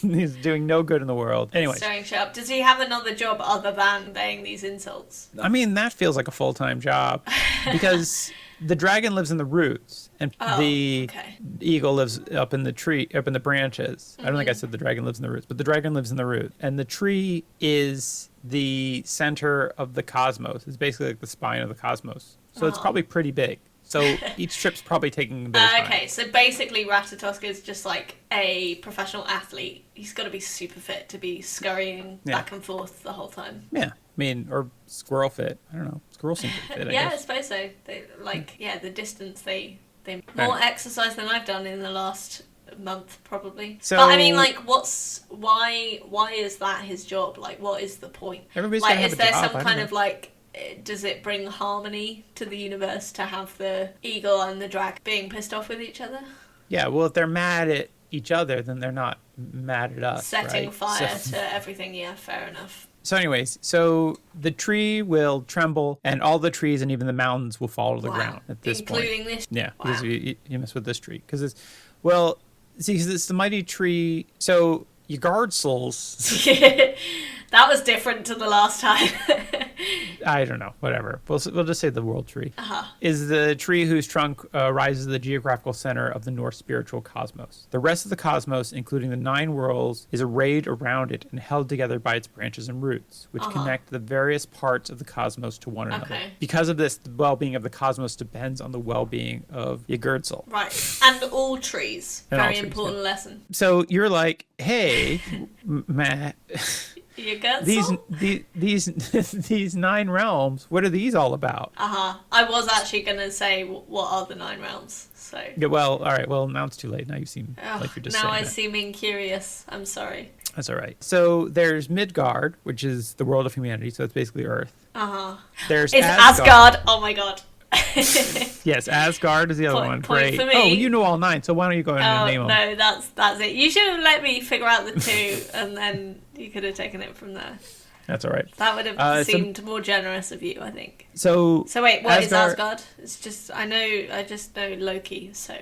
He's doing no good in the world. Anyway, stirring shit up. Does he have another job other than conveying these insults? I mean, that feels like a full-time job because the dragon lives in the roots and the eagle lives up in the tree, up in the branches. I don't think I said the dragon lives in the roots, but the dragon lives in the root. And the tree is the center of the cosmos. It's basically like the spine of the cosmos. So it's probably pretty big. So each trip's probably taking a bit of time. Okay, so basically Ratatoskr is just like a professional athlete. He's got to be super fit to be scurrying back and forth the whole time. Yeah. I mean, or squirrel fit. I don't know. Squirrel seem to fit, I guess. I suppose so. They the distance they more exercise than I've done in the last month probably. So, but I mean, like, why is that his job? Like, what is the point? Everybody's like, gonna have is a there job, some kind of like, does it bring harmony to the universe to have the eagle and the dragon being pissed off with each other? Yeah, well, if they're mad at each other, then they're not mad at us. Setting right? fire to everything. Yeah, fair enough. So anyways, so the tree will tremble and all the trees and even the mountains will fall to the ground at this point. Including this? Yeah, because you mess with this tree. Because it's, well, see, because it's the mighty tree. So Yggdrasil's... That was different to the last time. I don't know, whatever. We'll just say the world tree. Is the tree whose trunk rises to the geographical center of the Norse spiritual cosmos. The rest of the cosmos, including the 9 worlds, is arrayed around it and held together by its branches and roots, which connect the various parts of the cosmos to one another. Because of this, the well-being of the cosmos depends on the well-being of Yggdrasil. Right, and all trees. Very important lesson. So you're like, hey, Matt... These 9 realms, what are these all about? I was actually going to say, what are the 9 realms? So. Yeah, well, all right. Well, now it's too late. Now you seem like you're just saying Now I that. seem curious. I'm sorry. That's all right. So there's Midgard, which is the world of humanity. So it's basically Earth. There's Asgard. Oh my god. Yes, Asgard is the other one. Point Great. for me. Oh, you know all 9, so why don't you go ahead and name them? No, that's it. You should have let me figure out the 2, and then you could have taken it from there. That's all right. That would have seemed more generous of you, I think. So wait, what is Asgard? It's just I just know Loki. So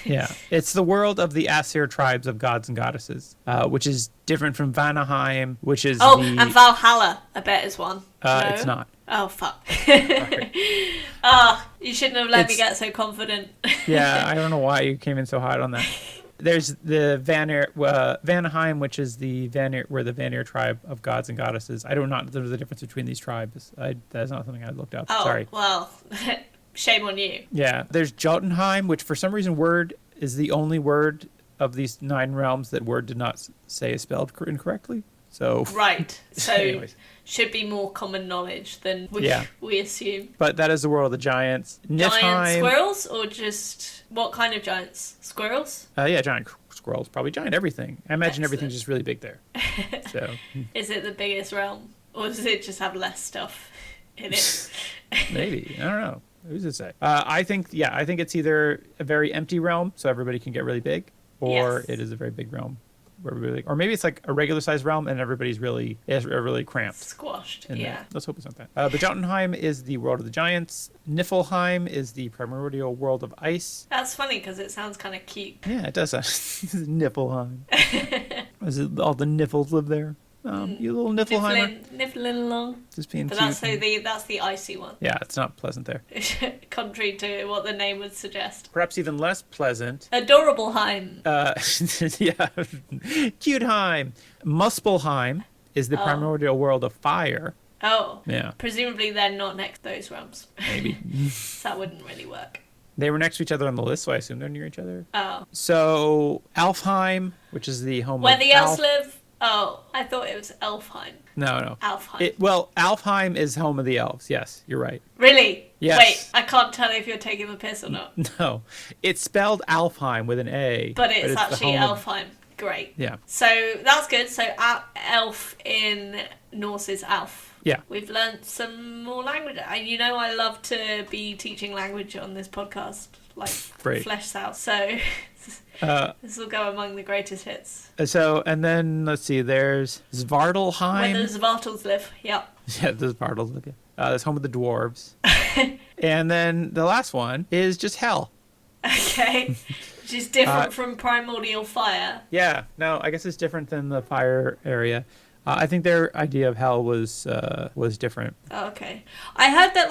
yeah, it's the world of the Aesir tribes of gods and goddesses, which is different from Vanaheim, which is and Valhalla. I bet is one. No? It's not. Oh fuck! You shouldn't have let me get so confident. Yeah, I don't know why you came in so hot on that. There's the Vanaheim, which is the Vanir tribe of gods and goddesses. I don't know the difference between these tribes. That's not something I looked up. Oh, sorry. Well, shame on you. Yeah, there's Jotunheim, which for some reason word is the only word of these 9 realms that word did not say is spelled incorrectly. So right. So anyways. Should be more common knowledge than we assume. But that is the world of the giants. Giant squirrels, or just what kind of giants? Squirrels? Yeah, giant squirrels, probably giant everything. I imagine everything's just really big there. So is it the biggest realm, or does it just have less stuff in it? Maybe, I don't know. Who's to say? I think it's either a very empty realm, so everybody can get really big, or it is a very big realm. Or maybe it's like a regular sized realm and everybody's really cramped. Squashed, yeah. Let's hope it's not that. But Jotunheim is the world of the giants. Niflheim is the primordial world of ice. That's funny because it sounds kind of cute. Yeah, it does. Niflheim. Is it all the Niffles live there? You little Niflheimer. Niffling along. Just being but cute. That's the icy one. Yeah, it's not pleasant there. Contrary to what the name would suggest. Perhaps even less pleasant. Adorableheim. Yeah. Cuteheim. Muspelheim is the primordial world of fire. Oh. Yeah. Presumably they're not next to those realms. Maybe. That wouldn't really work. They were next to each other on the list, so I assume they're near each other. Oh. So, Alfheim, which is the home where of the elves live? Oh, I thought it was Elfheim. No. Alfheim. Alfheim is home of the elves. Yes, you're right. Really? Yes. Wait, I can't tell if you're taking the piss or not. No. It's spelled Alfheim with an A. But it's actually Elfheim. Great. Yeah. So that's good. So elf in Norse is Alf. Yeah. We've learnt some more language. You know I love to be teaching language on this podcast. Like Flesh Out. So this will go among the greatest hits. So, and then, let's see, there's Svartalheim. Where the Svartals live, yep. Yeah, the Svartals live, yeah. That's home of the dwarves. And then the last one is just hell. Okay. Which is different from primordial fire. Yeah, no, I guess it's different than the fire area. I think their idea of hell was different. Oh, okay. I heard that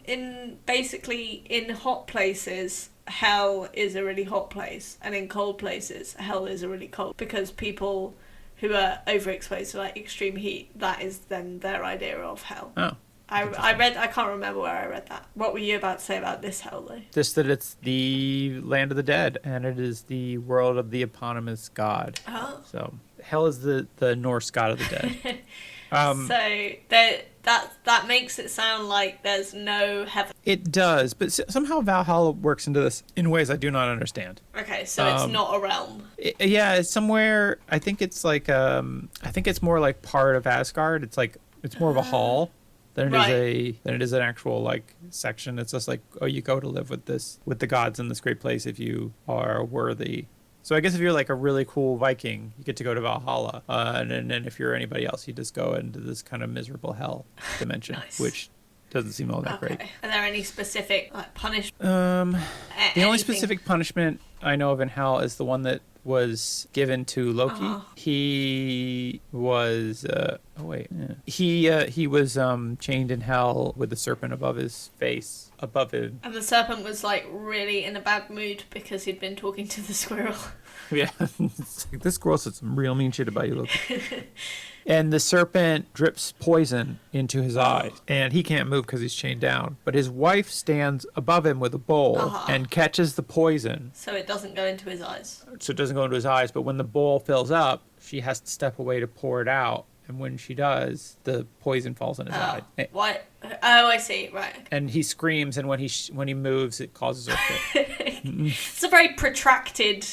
in hot places, hell is a really hot place, and in cold places, hell is a really cold, because people who are overexposed to like extreme heat, that is then their idea of hell. Oh. I can't remember where I read that. What were you about to say about this hell though? Just that it's the land of the dead, and it is the world of the eponymous god. Oh. So hell is the Norse god of the dead. So that makes it sound like there's no heaven. It does, but somehow Valhalla works into this in ways I do not understand. Okay, so it's not a realm. It's somewhere. I think it's like I think it's more like part of Asgard. It's more of a hall than it is an actual like section. It's just like, oh, you go to live with the gods in this great place if you are worthy. So I guess if you're like a really cool Viking, you get to go to Valhalla, and then if you're anybody else, you just go into this kind of miserable hell dimension, Nice. Which doesn't seem all that great. Are there any specific punishment? The only specific punishment I know of in hell is the one that was given to Loki. Oh. He was he was chained in hell with the serpent above his face. Above him. And the serpent was like really in a bad mood because he'd been talking to the squirrel. Yeah. It's like, this squirrel said some real mean shit about you, Loki. And the serpent drips poison into his eye, and he can't move because he's chained down. But his wife stands above him with a bowl and catches the poison. So it doesn't go into his eyes. So it doesn't go into his eyes, but when the bowl fills up, she has to step away to pour it out. And when she does, the poison falls in his eye. Why? Oh, I see. Right. And he screams, and when he moves, it causes her fit. It's a very protracted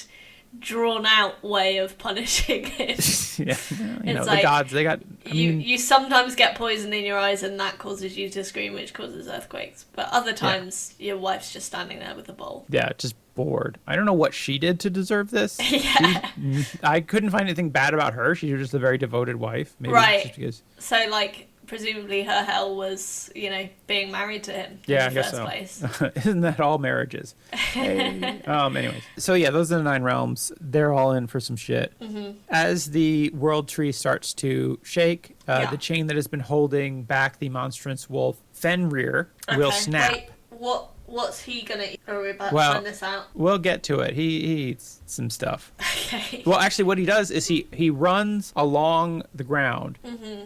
drawn out way of punishing him. Yeah, you know, like, the gods, they got... You sometimes get poison in your eyes and that causes you to scream, which causes earthquakes. But other times, your wife's just standing there with a bowl. Yeah, just bored. I don't know what she did to deserve this. Yeah. I couldn't find anything bad about her. She was just a very devoted wife. Maybe right. Just because... So, like, presumably her hell was, you know, being married to him yeah, in the I guess first so. place. Isn't that all marriages? Anyways. So, yeah, those are the 9 realms. They're all in for some shit. Mm-hmm. As the world tree starts to shake, the chain that has been holding back the monstrous wolf, Fenrir, will snap. Wait, what's he gonna eat? Are we about to Well, find this out? We'll get to it. He eats some stuff. Okay. Well, actually, what he does is he runs along the ground,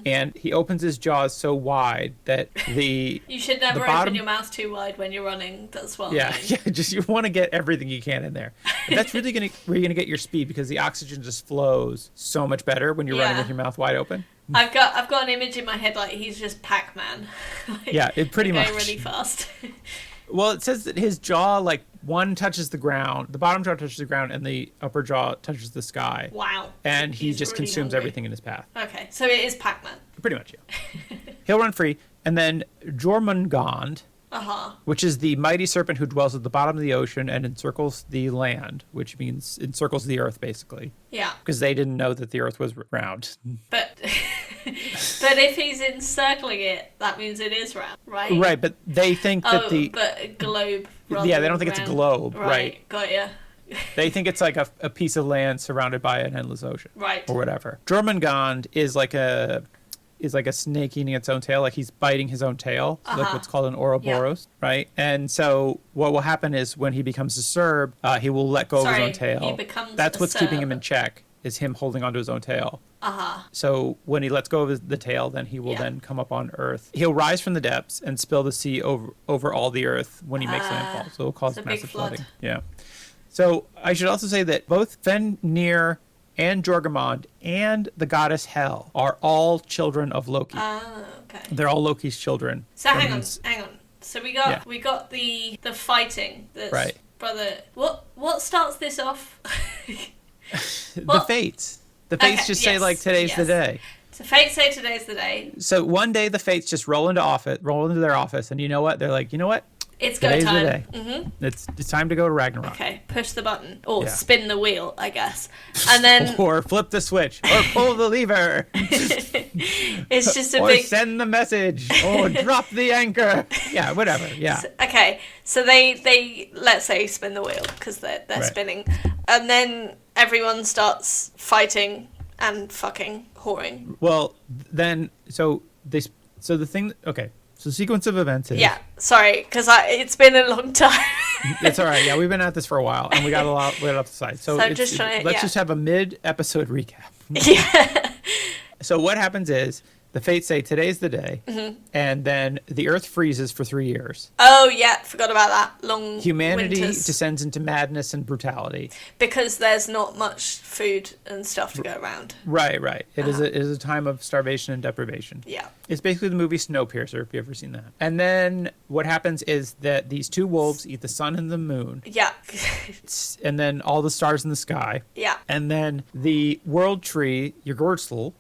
and he opens his jaws so wide that the You should never the bottom, open your mouth too wide when you're running. That's what. yeah, just you want to get everything you can in there. But that's really where you're gonna get your speed, because the oxygen just flows so much better when you're running with your mouth wide open. I've got an image in my head like he's just Pac-Man. Like, yeah, it pretty much. Going really fast. Well, it says that his jaw, like, one touches the ground, the bottom jaw touches the ground, and the upper jaw touches the sky. Wow. And he He's just really consumes hungry. everything in his path. Okay, so it is Pac-Man. Pretty much, yeah. He'll run free. And then Jormungand, which is the mighty serpent who dwells at the bottom of the ocean and encircles the land, which means encircles the earth, basically. Yeah. Because they didn't know that the earth was round. But if he's encircling it, that means it is round, right? Right, but they think that but a globe. Yeah, they don't think it's a globe, right? Got ya. They think it's like a piece of land surrounded by an endless ocean, right? Or whatever. Jormungand is like a snake eating its own tail, like he's biting his own tail, like what's called an Ouroboros, right? And so what will happen is when he becomes disturbed, he will let go of his own tail. He becomes That's what's keeping him in Serb. check, is him holding onto his own tail. So when he lets go of the tail, then he will then come up on Earth. He'll rise from the depths and spill the sea over all the Earth when he makes landfall. So it'll cause massive flooding. Yeah. So I should also say that both Fenrir and Jormungand and the goddess Hel are all children of Loki. Okay. They're all Loki's children. So hang on. So we got the fighting. That's right. Brother, what starts this off? The fates. The fates just say, like, today's the day. So fates say today's the day. So one day the fates just roll into their office, and you know what? They're like, you know what? It's go today's time. The day. Mm-hmm. It's time to go to Ragnarok. Okay, push the button. Or spin the wheel, I guess. And then... or flip the switch. Or pull the lever. It's just a or big... send the message. Or drop the anchor. Yeah, whatever. Yeah. So they let's say spin the wheel, because they're spinning. And then everyone starts fighting and fucking whoring. Well, then... So the thing... Okay. So the sequence of events is... Yeah, sorry, because it's been a long time. It's all right. Yeah, we've been at this for a while, and we got a lot right off the side. So I'm just trying to... Let's just have a mid-episode recap. Yeah. So what happens is, the fates say today's the day, and then the earth freezes for 3 years. Oh, yeah, forgot about that. Long Humanity winters. descends into madness and brutality. Because there's not much food and stuff to go around. Right. It is a time of starvation and deprivation. Yeah. It's basically the movie Snowpiercer, if you've ever seen that. And then what happens is that these two wolves eat the sun and the moon. Yeah. And then all the stars in the sky. Yeah. And then the world tree, your Yggdrasil,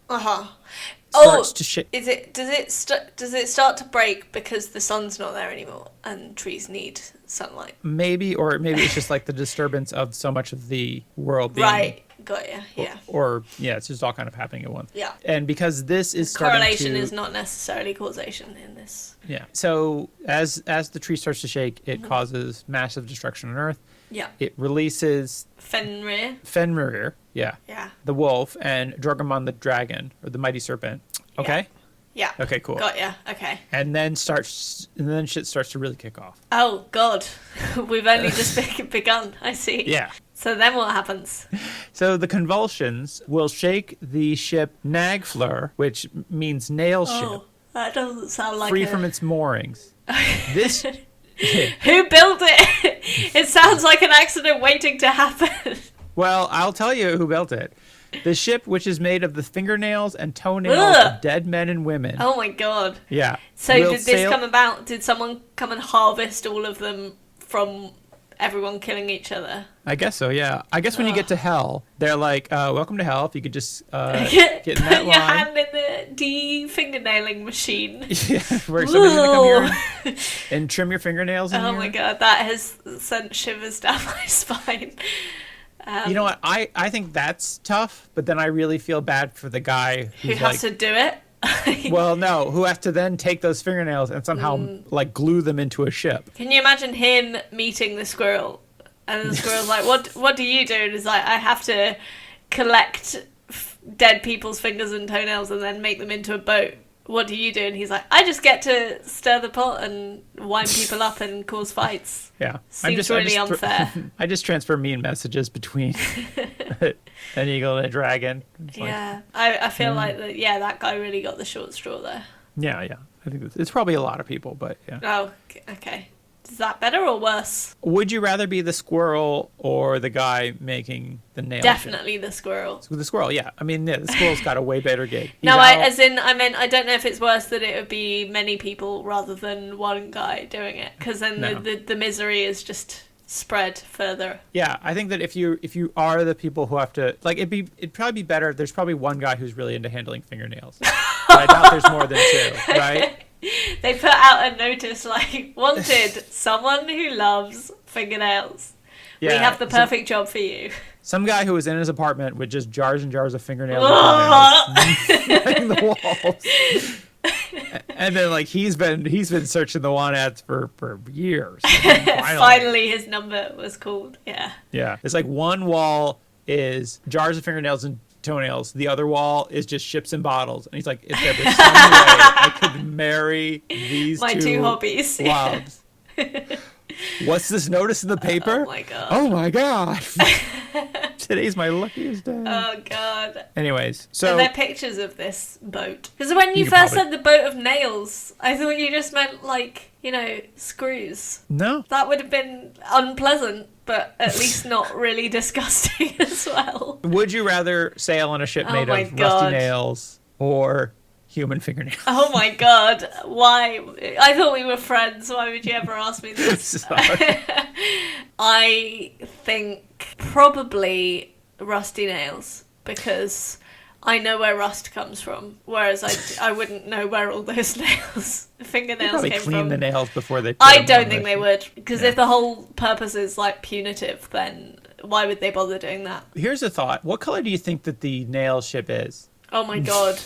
starts to shake. Does it start to break because the sun's not there anymore and trees need sunlight? Maybe it's just like the disturbance of so much of the world being... Right. Got ya. Yeah. Or it's just all kind of happening at once. Yeah. And because this is starting correlation is not necessarily causation in this. Yeah. So as the tree starts to shake, it causes massive destruction on Earth. Yeah. It releases Fenrir. Yeah. Yeah. The wolf and Jormungand the dragon, or the mighty serpent. Okay. Yeah. Okay. Cool. Got ya. Okay. And then shit starts to really kick off. Oh God, we've only just begun. I see. Yeah. So then what happens? So the convulsions will shake the ship Nagflur, which means nail ship. That doesn't sound like free from its moorings. This. Who built it? It sounds like an accident waiting to happen. Well, I'll tell you who built it. The ship, which is made of the fingernails and toenails of dead men and women. Oh my God. Yeah. So did this come about? Did someone come and harvest all of them from everyone killing each other. I guess so, yeah. I guess when you get to hell, they're like, welcome to hell. If you could just get in that Put your line. hand in the de-fingernailing machine. Yeah, where somebody's going to come here and trim your fingernails in Oh here. my god, that has sent shivers down my spine. You know what? I think that's tough, but then I really feel bad for the guy Who has to do it? well, no, who has to then take those fingernails and somehow like glue them into a ship. Can you imagine him meeting the squirrel? And the squirrel's like, what do you do? And he's like, I have to collect dead people's fingers and toenails and then make them into a boat. What do you do? And he's like, I just get to stir the pot and wind people up and cause fights. Yeah. Seems really unfair. I just transfer mean messages between an eagle and a dragon. It's yeah. I feel like that guy really got the short straw there. Yeah. I think it's probably a lot of people, but yeah. Oh, okay. Is that better or worse? Would you rather be the squirrel or the guy making the nail? Definitely the squirrel. The squirrel, yeah. I mean, yeah, the squirrel's got a way better gig. I meant I don't know if it's worse that it would be many people rather than one guy doing it, because then the misery is just spread further. Yeah, I think that if you are the people who have to, like, it'd probably be better. There's probably one guy who's really into handling fingernails. But I doubt there's more than two, right? They put out a notice like, wanted, someone who loves fingernails. Yeah, we have the perfect job for you. Some guy who was in his apartment with just jars and jars of fingernails lining the walls. And then like he's been searching the want ads for years. Finally his number was called. Yeah. It's like one wall is jars of fingernails and toenails. The other wall is just ships and bottles. And he's like, if there was some way I could marry these my two hobbies. Loves. What's this notice in the paper? Oh my god. Today's my luckiest day. Oh god. Anyways, so are there pictures of this boat? Because when you first said the boat of nails, I thought you just meant like, screws. No. That would have been unpleasant, but at least not really disgusting as well. Would you rather sail on a ship made of rusty nails or human fingernails? Oh my god. Why? I thought we were friends. Why would you ever ask me this? I think probably rusty nails, because I know where rust comes from, whereas I wouldn't know where all those fingernails came from. Clean the nails before they. I don't think they would, because if the whole purpose is like punitive, then why would they bother doing that? Here's a thought: what color do you think that the nail ship is? Oh my god.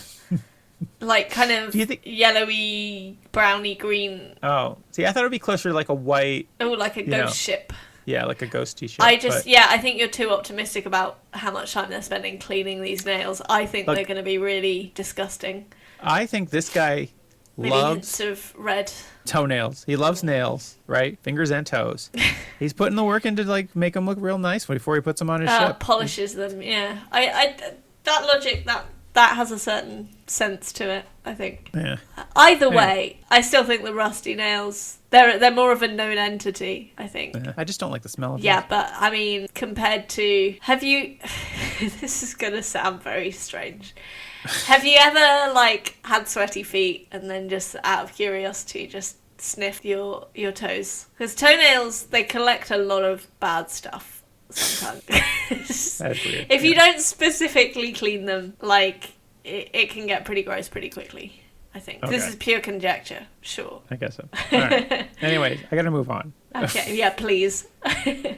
Like kind of yellowy, browny green. Oh, see, I thought it would be closer to like a white. Oh, like a ghost ship. Yeah, like a ghosty ship. I think you're too optimistic about how much time they're spending cleaning these nails. I think they're going to be really disgusting. I think this guy loves hints of red toenails. He loves nails, right? Fingers and toes. He's putting the work in to like make them look real nice before he puts them on his ship. Polishes them. Yeah, I that logic that has a certain sense to it, I think. Yeah. Either way, I still think the rusty nails, they're more of a known entity, I think. Yeah. I just don't like the smell of them. Yeah, but I mean, compared to... Have you... This is going to sound very strange. Have you ever, like, had sweaty feet and then just out of curiosity just sniffed your toes? Because toenails, they collect a lot of bad stuff. Sometimes. That's weird. If you don't specifically clean them, like, it can get pretty gross pretty quickly, I think. Okay. This is pure conjecture, sure. I guess so. All right. Anyways, I gotta move on. Okay, yeah, please.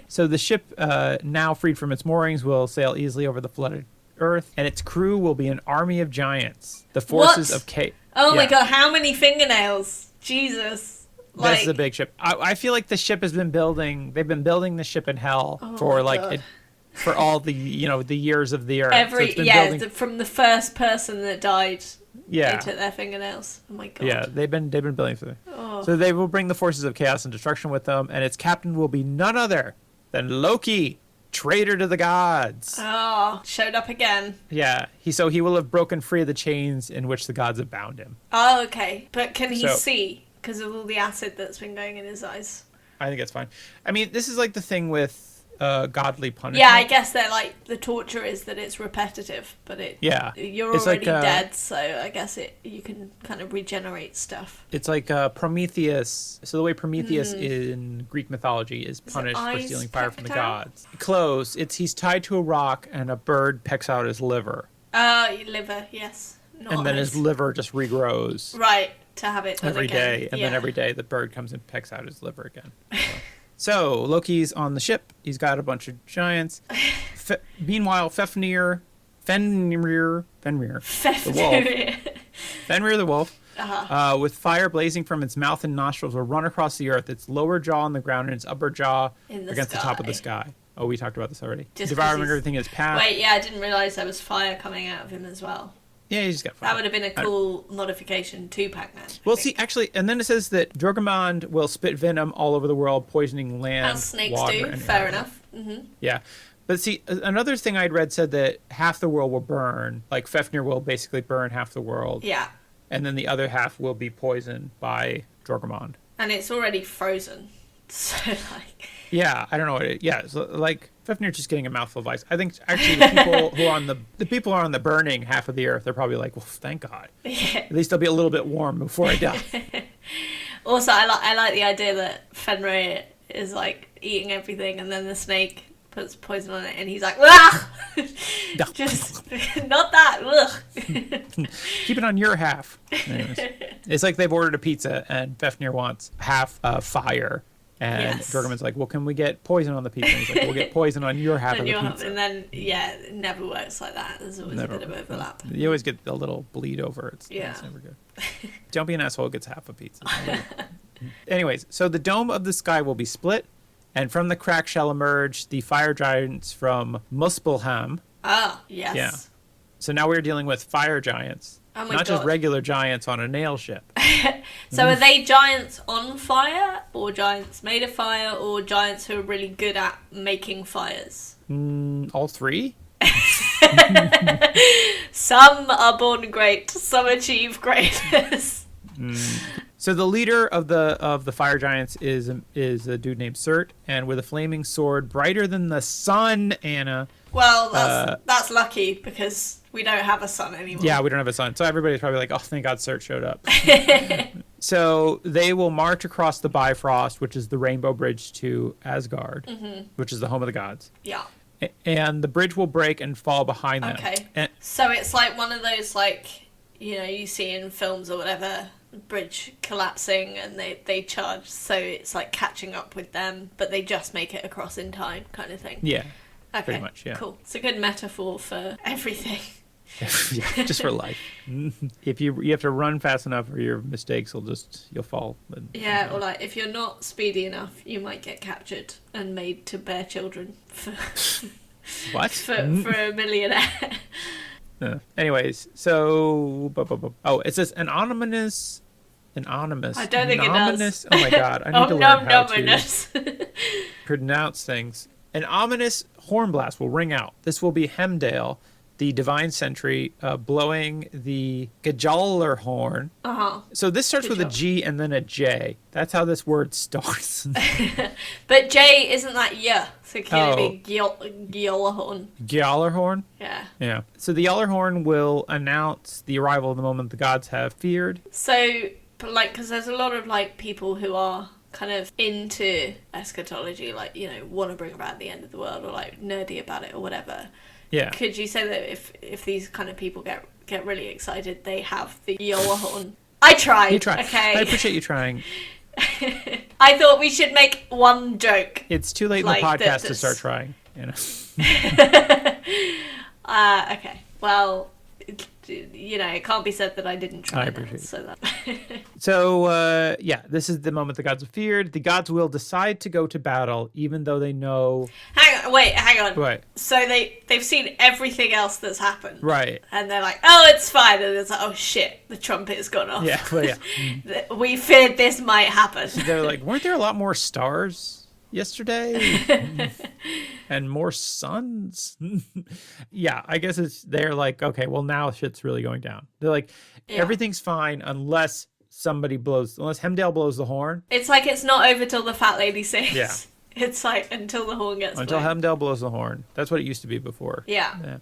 So the ship, now freed from its moorings, will sail easily over the flooded earth, and its crew will be an army of giants. The forces of Oh my god, how many fingernails? Jesus. This is a big ship. I feel like the ship has been building. They've been building the ship in hell for for all the the years of the earth. From the first person that died. Yeah, they took their fingernails. Oh my god. Yeah, they've been building for them. Oh. So they will bring the forces of chaos and destruction with them, and its captain will be none other than Loki, traitor to the gods. Oh, showed up again. Yeah, he will have broken free of the chains in which the gods have bound him. Oh, okay, but can he see? Because of all the acid that's been going in his eyes. I think it's fine. I mean, this is like the thing with godly punishment. Yeah, I guess they're like, the torture is that it's repetitive, but you're It's already like, dead, so I guess you can kind of regenerate stuff. It's like Prometheus. So the way Prometheus in Greek mythology is punished for stealing fire from the gods. Close. He's tied to a rock and a bird pecks out his liver. Liver, yes. Not And then eyes. his liver just regrows. Right, to have it done Every again. day. And then every day the bird comes and pecks out his liver again. So Loki's on the ship. He's got a bunch of giants. Meanwhile, Fenrir, the wolf. Fenrir the wolf, with fire blazing from its mouth and nostrils, will run across the earth, its lower jaw on the ground and its upper jaw against the top of the sky. Oh, we talked about this already. Devouring everything in its path. Wait, yeah, I didn't realise there was fire coming out of him as well. Yeah, he's got fire. That would have been a cool modification to Pac-Man. Well, see, actually, and then it says that Drogamond will spit venom all over the world, poisoning land, as snakes water, do. and Fair air. enough. Mm-hmm. Yeah. But see, another thing I'd read said that half the world will burn. Like, Fafnir will basically burn half the world. Yeah. And then the other half will be poisoned by Drogamond. And it's already frozen. So, like... Yeah, I don't know what it... Yeah, so, like, Fafnir's just getting a mouthful of ice. I think, actually, the people who are on the people who are on the burning half of the earth, they're probably like, well, thank God. Yeah. At least I'll be a little bit warm before I die. Also, I like the idea that Fenrir is, like, eating everything, and then the snake puts poison on it, and he's like, ugh! Just, not that, ugh! Keep it on your half. Anyways, it's like they've ordered a pizza, and Fafnir wants half fire. And Drogamond's like, well, can we get poison on the pizza? And he's like, we'll get poison on your half of the pizza. And then, it never works like that. There's always a bit of overlap. You always get a little bleed over. It's never good. Don't be an asshole who gets half a pizza. Anyways, so the dome of the sky will be split, and from the crack shall emerge the fire giants from Muspelheim. Ah, yes. Yeah. So now we're dealing with fire giants. Oh my Not God. just regular giants on a nail ship. So are they giants on fire, or giants made of fire, or giants who are really good at making fires? All three? Some are born great, some achieve greatness. So the leader of the fire giants is a dude named Surt, and with a flaming sword brighter than the sun, Anna. Well, that's lucky, because we don't have a sun anymore. Yeah, we don't have a sun. So everybody's probably like, oh, thank God Surt showed up. So they will march across the Bifrost, which is the rainbow bridge to Asgard, which is the home of the gods. Yeah. And the bridge will break and fall behind them. Okay. So it's like one of those, like, you see in films or whatever, bridge collapsing and they charge, so it's like catching up with them, but they just make it across in time, kind of thing. Yeah. Okay. Pretty much, yeah. Cool. It's a good metaphor for everything. Yeah, just for life. If you have to run fast enough, or your mistakes you'll fall. Yeah, or like if you're not speedy enough, you might get captured and made to bear children for what for a millionaire. Anyways, so it says anonymous. I don't think it does. Oh my God, I need to learn how to pronounce things. An ominous horn blast will ring out. This will be Hemdale, the divine sentry, blowing the Gjallar horn. So this starts with a G and then a J. That's how this word starts. But J, isn't that yeah? So can it be Gjallar horn? Gjallar horn? Yeah. Yeah. So the Gjallar horn will announce the arrival of the moment the gods have feared. So, but like, because there's a lot of like people who are kind of into eschatology, like, want to bring about the end of the world, or like nerdy about it or whatever. Yeah. Could you say that if these kind of people get really excited, they have the Gjallar horn? I tried. You tried. Okay. I appreciate you trying. I thought we should make one joke. It's too late in the podcast to start trying. Okay. Well, it can't be said that I didn't try. I appreciate it. So, this is the moment the gods have feared. The gods will decide to go to battle, even though they know... Hang on. What? So they've seen everything else that's happened. Right. And they're like, oh, it's fine. And it's like, oh, shit, the trumpet's gone off. Yeah, well, yeah. We feared this might happen. They're like, weren't there a lot more stars yesterday? And more suns? Yeah, I guess they're like, okay, well, now shit's really going down. They're like, everything's fine unless Hemdale blows the horn. It's like it's not over till the fat lady sings. Yeah. It's like until the horn gets Until blown. Heimdall blows the horn. That's what it used to be before. Yeah.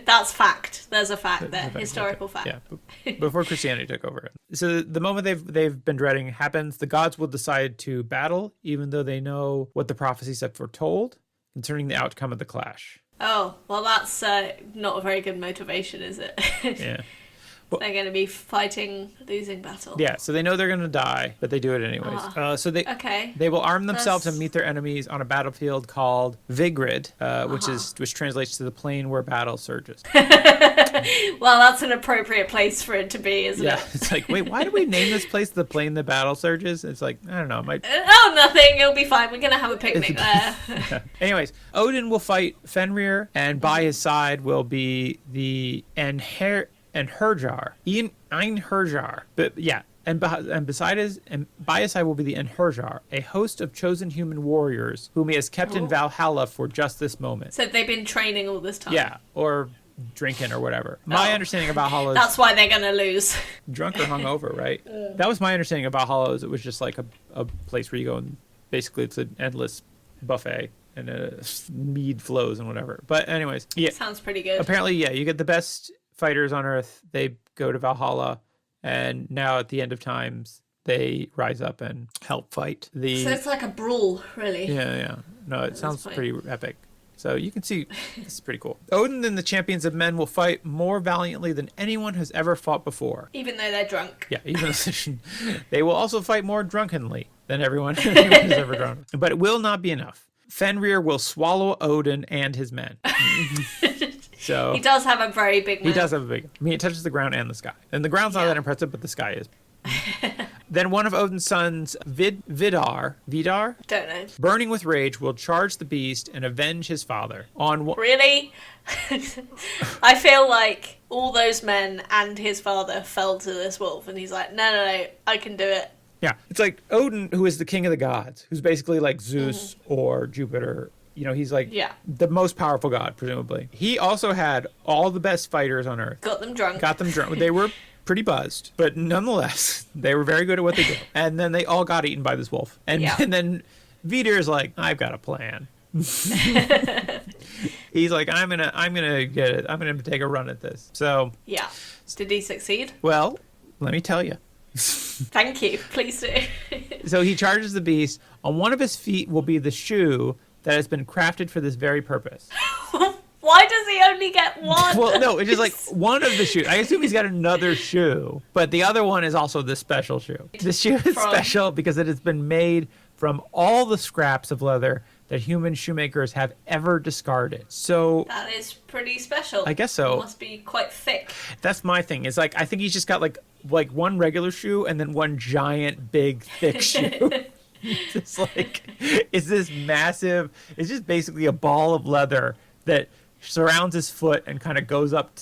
That's fact. There's a fact there. Historical fact. Yeah, before Christianity took over. So the moment they've been dreading happens, the gods will decide to battle, even though they know what the prophecies have foretold concerning the outcome of the clash. Oh, well, that's not a very good motivation, is it? Yeah. Well, they're going to be fighting losing battle. Yeah, so they know they're going to die, but they do it anyways. So they will arm themselves and meet their enemies on a battlefield called Vigrid, which translates to the plain where battle surges. Well, that's an appropriate place for it to be, isn't it? Yeah, it's like, wait, why did we name this place the plain the battle surges? It's like, I don't know. Oh, nothing. It'll be fine. We're going to have a picnic there. Yeah. Anyways, Odin will fight Fenrir, and by his side will be the Einherjar. But yeah, and by his side will be the Einherjar, a host of chosen human warriors whom he has kept in Valhalla for just this moment. So they've been training all this time. Yeah, or drinking or whatever. My understanding of Valhalla is that's why they're gonna lose. Drunk or hungover, right? That was my understanding of Valhalla. Is it was just like a place where you go and basically it's an endless buffet. And mead flows and whatever. But anyways, yeah. Sounds pretty good. Apparently, yeah, you get the best fighters on Earth. They go to Valhalla, and now at the end of times, they rise up and help fight. So it's like a brawl, really. Yeah. No, it sounds pretty epic. So you can see this is pretty cool. Odin and the champions of men will fight more valiantly than anyone has ever fought before. Even though they're drunk. Yeah, they will also fight more drunkenly than anyone has ever drunk. But it will not be enough. Fenrir will swallow Odin and his men. So he does have a very big mouth. He does have a big. I mean, it touches the ground and the sky. And the ground's not that impressive, but the sky is. Then one of Odin's sons, Vidar, don't know, burning with rage, will charge the beast and avenge his father. Really? I feel like all those men and his father fell to this wolf, and he's like, no, I can do it. Yeah, it's like Odin, who is the king of the gods, who's basically like Zeus or Jupiter. You know, he's like the most powerful god, presumably. He also had all the best fighters on Earth. Got them drunk. They were pretty buzzed, but nonetheless, they were very good at what they did. And then they all got eaten by this wolf. And then Vidir's like, I've got a plan. He's like, I'm gonna get it. I'm gonna take a run at this. So did he succeed? Well, let me tell you. Thank you. Please do. So he charges the beast. On one of his feet will be the shoe that has been crafted for this very purpose. Why does he only get one? Well, no, it's just like one of the shoes. I assume he's got another shoe, but the other one is also the special shoe. The shoe is special because it has been made from all the scraps of leather that human shoemakers have ever discarded. So that is pretty special. I guess so. It must be quite thick. That's my thing. It's like I think he's just got like one regular shoe and then one giant big thick shoe. It's like it's this massive. It's just basically a ball of leather that surrounds his foot and kind of goes up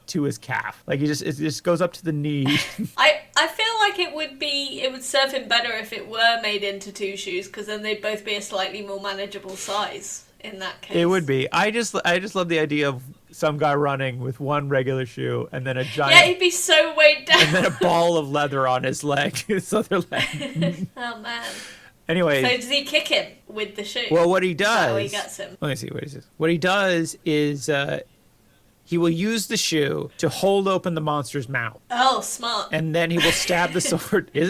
to his calf. Like it just goes up to the knee. I feel like it would serve him better if it were made into two shoes, because then they'd both be a slightly more manageable size in that case. It would be. I just love the idea of some guy running with one regular shoe and then a giant. Yeah, he'd be so weighed down. And then a ball of leather on his leg, his other leg. Oh man. Anyway. So does he kick him with the shoe? Well, what he does. That's how he gets him. Let me see what he says. What he does is he will use the shoe to hold open the monster's mouth. Oh, smart. And then he will stab the sword. Is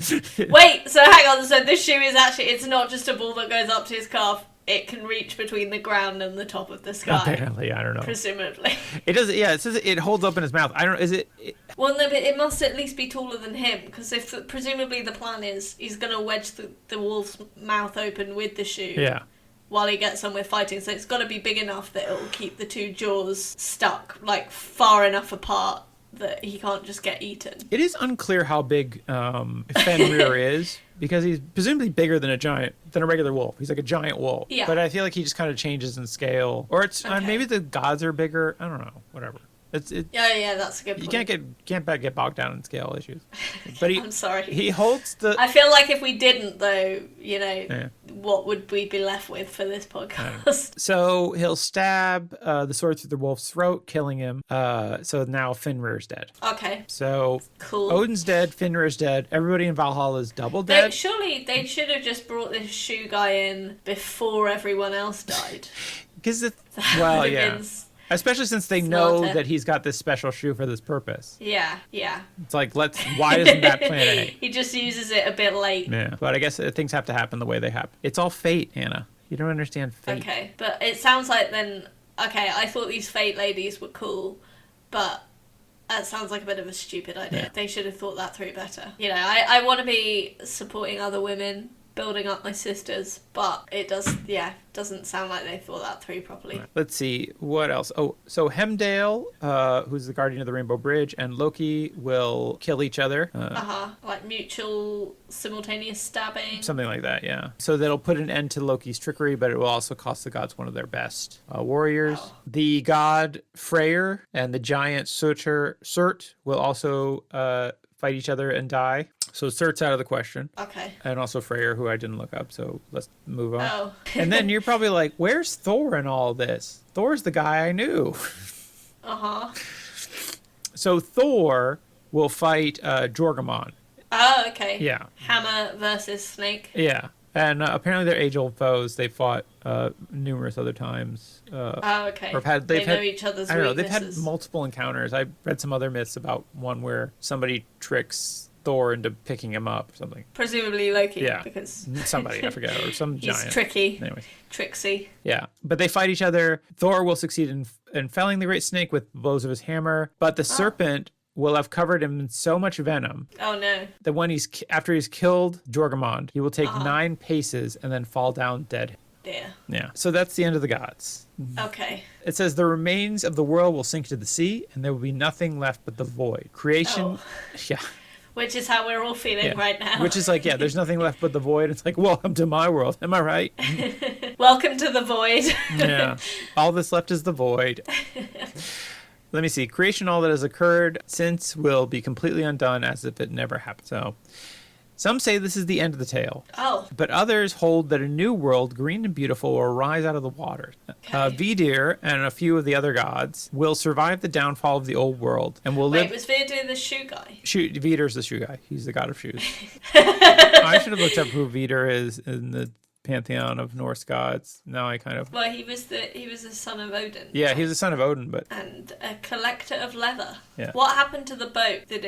it? Wait, so hang on. So this shoe is it's not just a ball that goes up to his calf. It can reach between the ground and the top of the sky. Apparently, I don't know. Presumably. It does. Yeah, it says it holds open his mouth. I don't. Is it? Well, no, but it must at least be taller than him, because if presumably the plan is he's going to wedge the wolf's mouth open with the shoe. Yeah. While he gets on with fighting, so it's got to be big enough that it'll keep the two jaws stuck, like far enough apart that he can't just get eaten. It is unclear how big Fenrir is, because he's presumably bigger than a regular wolf. He's like a giant wolf. Yeah. But I feel like he just kind of changes in scale, or it's maybe the gods are bigger. I don't know. Whatever. Yeah, that's a good point. You can't get bogged down in scale issues. But I'm sorry. He holds the. I feel like if we didn't, though, what would we be left with for this podcast? So he'll stab the sword through the wolf's throat, killing him. So now Fenrir's dead. Okay. So cool. Odin's dead, Fenrir's dead. Everybody in Valhalla is double dead. Surely they should have just brought this shoe guy in before everyone else died. Because especially since they know that he's got this special shoe for this purpose. Yeah. It's like, why isn't that plan A? He just uses it a bit late. Yeah, but I guess things have to happen the way they happen. It's all fate, Anna. You don't understand fate. Okay, but it sounds like then... Okay, I thought these fate ladies were cool, but that sounds like a bit of a stupid idea. Yeah. They should have thought that through better. I want to be supporting other women, building up my sisters, but it doesn't sound like they thought that through properly. Right. Let's see what else. Oh, so Hemdale, who's the guardian of the Rainbow Bridge, and Loki will kill each other. Like mutual simultaneous stabbing. Something like that, yeah. So that'll put an end to Loki's trickery, but it will also cost the gods one of their best warriors. Oh. The god Freyr and the giant Surt will also fight each other and die. So Surt's out of the question. Okay. And also Freyr, who I didn't look up, so let's move on. Oh. And then you're probably like, where's Thor in all this? Thor's the guy I knew. Uh-huh. So Thor will fight Jorgamon. Oh, okay. Yeah. Hammer versus Snake. Yeah. And apparently they're age-old foes. They fought numerous other times. Okay. Or they know each other's weaknesses. I don't know. They've had multiple encounters. I read some other myths about one where somebody tricks Thor into picking him up or something. Presumably Loki. Yeah. Because somebody, I forget, or some giant. He's tricky. Anyways. Tricksy. Yeah. But they fight each other. Thor will succeed in felling the great snake with blows of his hammer, but the serpent will have covered him in so much venom. Oh no. That when after he's killed Jorgamon, he will take 9 paces and then fall down dead. Dear. Yeah. So that's the end of the gods. Okay. It says the remains of the world will sink to the sea, and there will be nothing left but the void. Creation. Yeah. Which is how we're all feeling right now. Which is like, there's nothing left but the void. It's like, welcome to my world. Am I right? Welcome to the void. Yeah. All that's left is the void. Let me see. Creation, all that has occurred since, will be completely undone as if it never happened. So, some say this is the end of the tale. Oh. But others hold that a new world, green and beautiful, will rise out of the water. Okay. Vidir and a few of the other gods will survive the downfall of the old world and will live... Wait, was Vidir the shoe guy? Vidir's the shoe guy. He's the god of shoes. I should have looked up who Vidir is in the pantheon of Norse gods. Now I kind of... Well, he was the son of Odin. Yeah, he was the son of Odin, but... And a collector of leather. Yeah. What happened to the boat? Did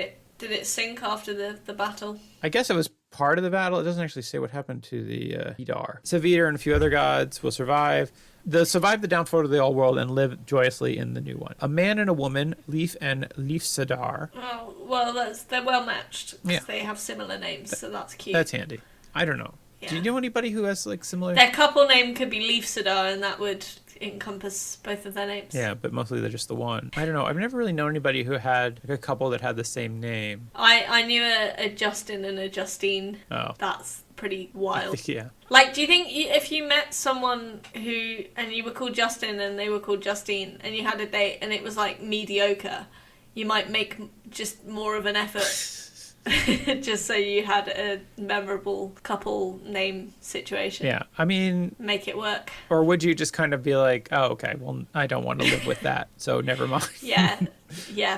it sink after the battle? I guess it was part of the battle. It doesn't actually say what happened to the Vidar. So Vidar and a few other gods will survive. They'll survive the downfall of the old world and live joyously in the new one. A man and a woman, Leif and Leifsadar. Oh, well, they're well matched. Yeah. They have similar names, so that's cute. That's handy. I don't know. Yeah. Do you know anybody who has like similar... Their couple name could be Leifsadar, and that would encompass both of their names. Yeah, but mostly they're just the one. I don't know. I've never really known anybody who had like a couple that had the same name. I knew a Justin and a Justine. Oh. That's pretty wild. Yeah. Like, do you think if you met someone and you were called Justin and they were called Justine and you had a date and it was like mediocre, you might make just more of an effort just so you had a memorable couple name situation? Yeah, I mean... Make it work. Or would you just kind of be like, oh, okay, well, I don't want to live with that, so never mind. Yeah,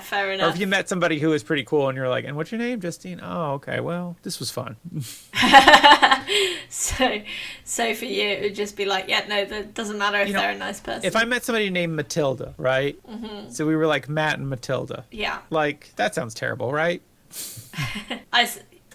fair enough. Or if you met somebody who was pretty cool and you're like, and what's your name, Justine? Oh, okay, well, this was fun. So for you, it would just be like, yeah, no, that doesn't matter if they're a nice person. If I met somebody named Matilda, right? Mm-hmm. So we were like Matt and Matilda. Yeah. Like, that sounds terrible, right?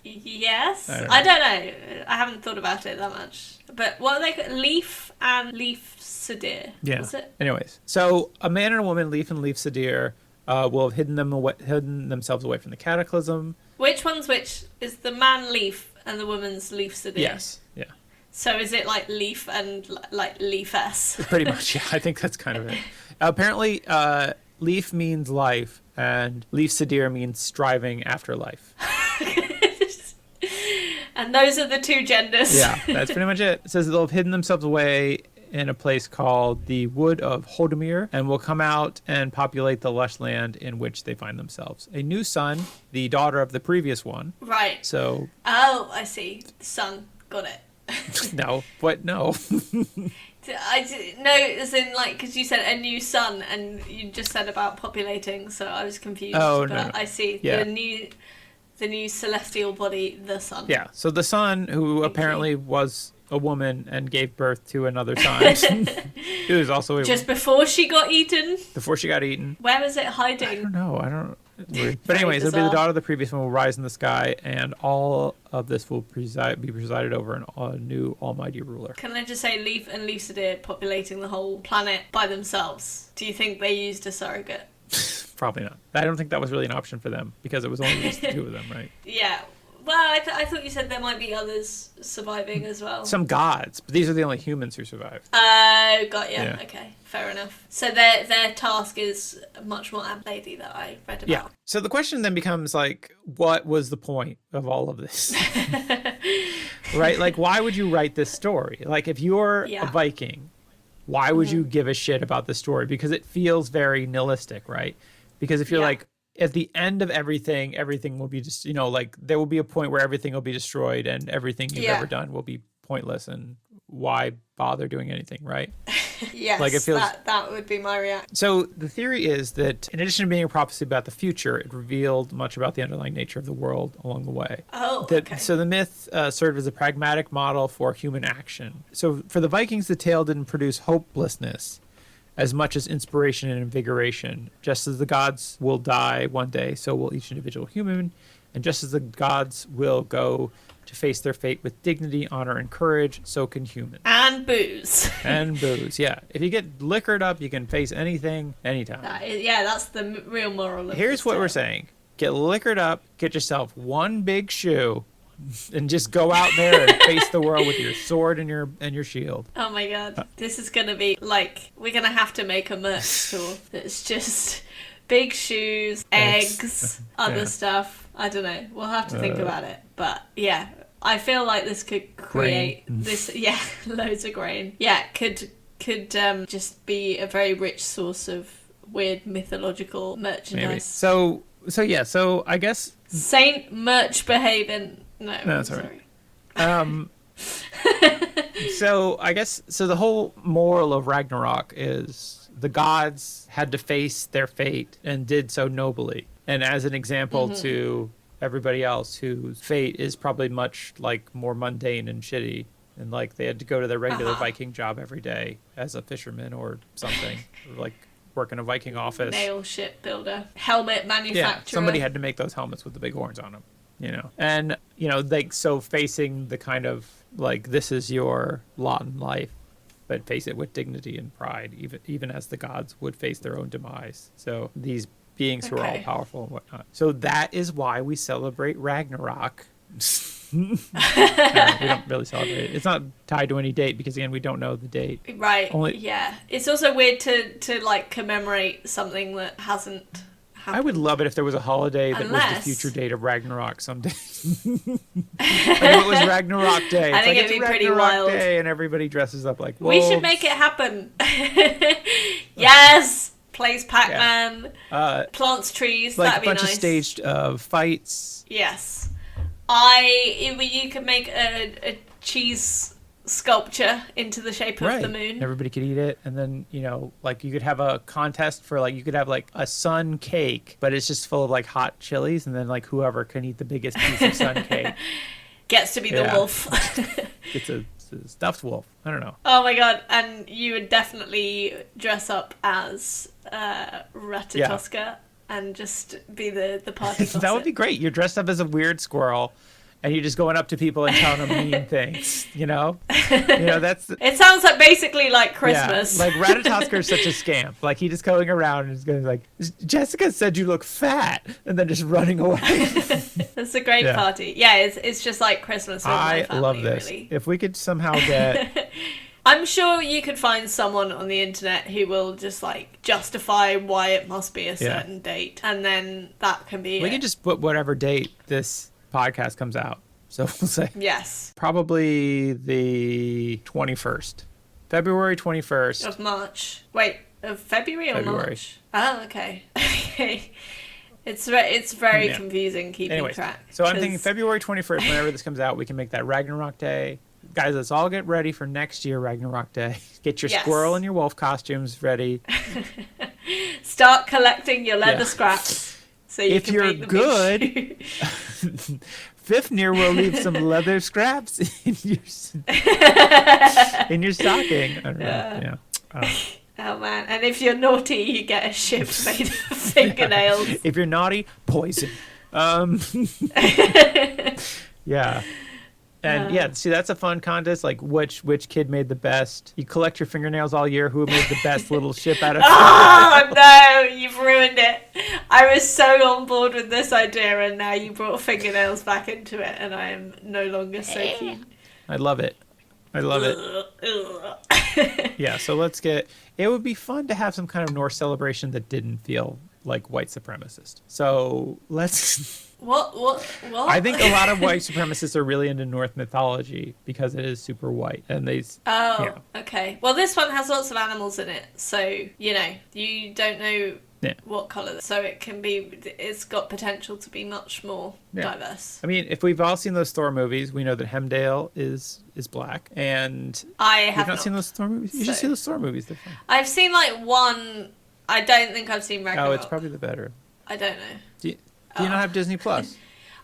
Yes. I don't know. I haven't thought about it that much. But what are they called? Leif and Leifsadir. Yeah. Was it? Anyways, so a man and a woman, Leif and Leifsadir, will have hidden themselves away from the cataclysm. Which one's which? Is the man Leif and the woman's Leifsadir? Yes. Yeah. So is it like Leif and like Leifess? Pretty much, yeah. I think that's kind of it. Apparently, Leif means life, and Leifsadir means striving after life. And those are the two genders. Yeah, that's pretty much it. It says they'll have hidden themselves away in a place called the Wood of Hodemir and will come out and populate the lush land in which they find themselves. A new son, the daughter of the previous one. Right. So. Oh, I see. Son. Got it. No. What? No. No, as in, like, because you said a new sun, and you just said about populating, so I was confused. Oh, but no. I see. Yeah. The new celestial body, the sun. Yeah. So the son, who apparently was a woman and gave birth to another son, who was also a just before she got eaten. Before she got eaten. Where was it hiding? I don't know. But anyways, it'll be the daughter of the previous one will rise in the sky, and all of this will be presided over a new almighty ruler. Can I just say, Leaf and Lucidir populating the whole planet by themselves? Do you think they used a surrogate? Probably not. I don't think that was really an option for them, because it was only just the two of them, right? Yeah. Well, I thought you said there might be others surviving as well. Some gods, but these are the only humans who survived. Oh, got you. Yeah. Okay, fair enough. So their task is much more lady that I read about. Yeah. So the question then becomes, like, what was the point of all of this? Right? Like, why would you write this story? Like, if you're a Viking, why would you give a shit about the story? Because it feels very nihilistic, right? Because if you're like, at the end of everything will be just, like, there will be a point where everything will be destroyed and everything you've ever done will be pointless, and why bother doing anything, right? Yes, like it feels... that would be my reaction. So the theory is that in addition to being a prophecy about the future, it revealed much about the underlying nature of the world along the way. Oh, okay. So the myth served as a pragmatic model for human action. So for the Vikings, the tale didn't produce hopelessness as much as inspiration and invigoration. Just as the gods will die one day, so will each individual human. And just as the gods will go to face their fate with dignity, honor, and courage, so can humans. And booze. And booze, yeah. If you get liquored up, you can face anything, anytime. That's the real moral of Here's what we're saying. Get liquored up, get yourself one big shoe, and just go out there and face the world with your sword and your shield. Oh my god. This is going to be, like, we're going to have to make a merch store that's just big shoes, eggs, other stuff. I don't know. We'll have to think about it. But, yeah, I feel like this could create this, loads of grain. Yeah, could just be a very rich source of weird mythological merchandise. Maybe. So I guess... Saint Mythbehavin. No, that's all right. So I guess the whole moral of Ragnarok is the gods had to face their fate and did so nobly. And as an example to everybody else whose fate is probably much like more mundane and shitty, and like they had to go to their regular Viking job every day as a fisherman or something, or like work in a Viking office. Nail shipbuilder, helmet manufacturer. Yeah, somebody had to make those helmets with the big horns on them. And like, so facing the kind of like, this is your lot in life, but face it with dignity and pride, even as the gods would face their own demise. So these beings who are all powerful and whatnot. So that is why we celebrate Ragnarok. No, we don't really celebrate it. It's not tied to any date because, again, we don't know the date. Right. Yeah. It's also weird to like commemorate something that hasn't happened. I would love it if there was a holiday that was the future date of Ragnarok someday. Like if it was Ragnarok Day. I think it'd be pretty wild. Day and everybody dresses up like wolves. We should make it happen. Yes! Plays Pac-Man. Plants trees. Like that'd be nice. a bunch of staged fights. Yes. You could make a cheese sculpture into the shape of the moon. Everybody could eat it, and then like you could have a contest for like you could have like a sun cake, but it's just full of like hot chilies, and then like whoever can eat the biggest piece of sun cake gets to be the wolf. It's a stuffed wolf. I don't know. Oh my god! And you would definitely dress up as Ratatoska and just be the party. That would be great. You're dressed up as a weird squirrel. And you're just going up to people and telling them mean things, that's... It sounds like basically like Christmas. Yeah, like Ratatoska is such a scamp. Like he just going around and just going like, Jessica said you look fat, and then just running away. It's a great party. Yeah, it's just like Christmas with my family, love this. Really. If we could somehow get... I'm sure you could find someone on the internet who will just like justify why it must be a certain date, and then that can be We can just put whatever date this podcast comes out, so we'll say yes, probably the 21st February 21st. Of March. Wait, of February or February. March? Oh, okay. Okay. It's very confusing keeping track. So I'm thinking February 21st, whenever this comes out, we can make that Ragnarok Day. Guys, let's all get ready for next year Ragnarok Day. Get your squirrel and your wolf costumes ready. Start collecting your leather scraps so you if can you're make the good, big Fifnir will leave some leather scraps in your stocking. I don't know. Yeah. Oh man! And if you're naughty, you get a ship made of fingernails. Yeah. If you're naughty, poison. Yeah. And see, that's a fun contest. Like, which kid made the best? You collect your fingernails all year. Who made the best little ship out of? Oh no! You've ruined it. I was so on board with this idea, and now you brought fingernails back into it, and I am no longer so keen. I love it. Yeah. So let's get. It would be fun to have some kind of Norse celebration that didn't feel like white supremacist. So let's. What? I think a lot of white supremacists are really into Norse mythology because it is super white, and they. Okay. Well, this one has lots of animals in it, so you don't know what color, so it can be. It's got potential to be much more diverse. I mean, if we've all seen those Thor movies, we know that Hemdale is black, and I have not seen those Thor movies. You should see those Thor movies. They're fun. I've seen like one. I don't think I've seen Ragnarök. Oh, it's probably the better. I don't know. Do you not have Disney Plus?